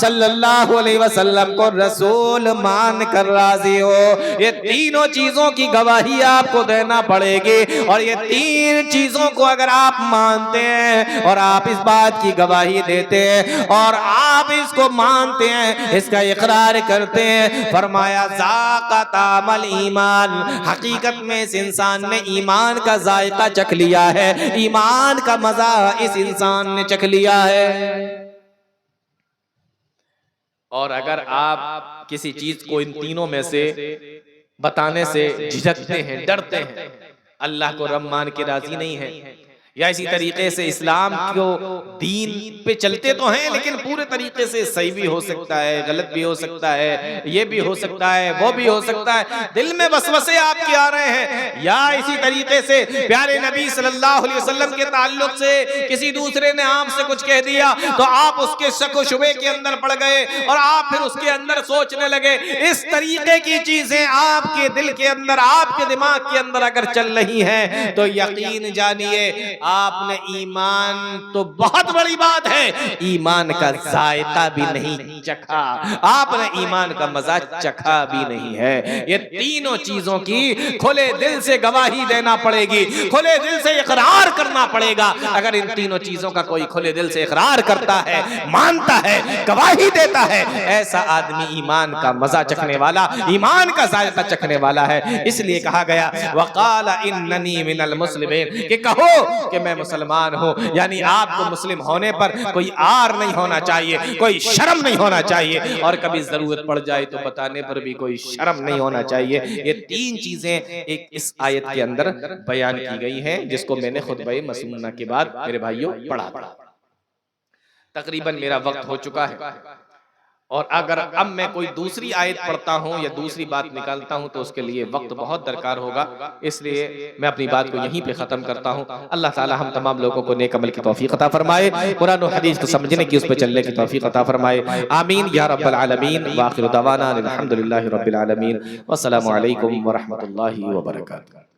صلی اللہ علیہ وسلم کو رسول مان کر راضی ہو۔ یہ تینوں چیزوں کی گواہی آپ کو دینا پڑے گی، اور یہ تین چیزوں کو اگر آپ مانتے ہیں اور آپ اس بات کی گواہی دیتے ہیں اور آپ اس کو مانتے ہیں، اس کا اقرار کرتے ہیں، فرمایا ذاق طعم الایمان، حقیقت میں اس انسان نے ایمان کا ذائقہ چکھ لیا ہے، ایمان کا مزہ اس انسان نے چکھ لیا ہے۔ اور اگر آپ کسی چیز کو ان تینوں میں سے بتانے سے جھجکتے ہیں، ڈرتے ہیں، اللہ کو رب مان کے راضی نہیں ہے، یا اسی طریقے سے اسلام کو دین پہ چلتے تو ہیں لیکن پورے طریقے سے صحیح بھی ہو سکتا ہے، غلط بھی ہو سکتا ہے، یہ بھی ہو سکتا ہے، وہ بھی ہو سکتا ہے، دل میں وسوسے آپ کے آ رہے ہیں، یا اسی طریقے سے پیارے نبی صلی اللہ علیہ وسلم کے تعلق سے کسی دوسرے نے آپ سے کچھ کہہ دیا تو آپ اس کے شک و شبے کے اندر پڑ گئے اور آپ پھر اس کے اندر سوچنے لگے، اس طریقے کی چیزیں آپ کے دل کے اندر، آپ کے دماغ کے اندر اگر چل رہی ہیں تو یقین جانیے آپ نے ایمان تو بہت بڑی بات ہے، ایمان کا ذائقہ بھی نہیں چکھا، آپ نے ایمان کا مزہ چکھا بھی نہیں ہے۔ یہ تینوں چیزوں کی کھلے دل سے گواہی دینا پڑے گی، کھلے دل سے اقرار کرنا پڑے گا۔ اگر ان تینوں چیزوں کا کوئی کھلے دل سے اقرار کرتا ہے، مانتا ہے، گواہی دیتا ہے، ایسا آدمی ایمان کا مزہ چکھنے والا، ایمان کا ذائقہ چکھنے والا ہے۔ اس لیے کہا گیا وقال اننی من المسلمین، کہ کہو کہ میں مسلمان ہوں، یعنی آپ کو مسلم ہونے پر کوئی عار نہیں ہونا چاہیے، کوئی شرم نہیں ہونا چاہیے، اور کبھی ضرورت پڑ جائے تو بتانے پر بھی کوئی شرم نہیں ہونا چاہیے۔ یہ تین چیزیں ایک اس آیت کے اندر بیان کی گئی ہیں، جس کو میں نے خطبہ مسنونہ کے بعد میرے بھائیوں پڑھا تھا۔ تقریباً میرا وقت ہو چکا ہے، اور اگر اب میں کوئی دوسری آیت پڑھتا ہوں یا دوسری بات نکالتا ہوں تو اس کے لیے وقت بہت درکار ہوگا، اس لیے میں اپنی بات کو یہیں پہ ختم کرتا ہوں۔ اللہ تعالی ہم تمام لوگوں کو نیک عمل کی توفیق عطا فرمائے، قرآن و حدیث کو سمجھنے کی، اس پہ چلنے کی توفیق عطا فرمائے، آمین یا رب العالمین۔ وآخر دعوانا الحمدللہ رب العالمین، والسلام علیکم ورحمۃ اللہ وبرکاتہ۔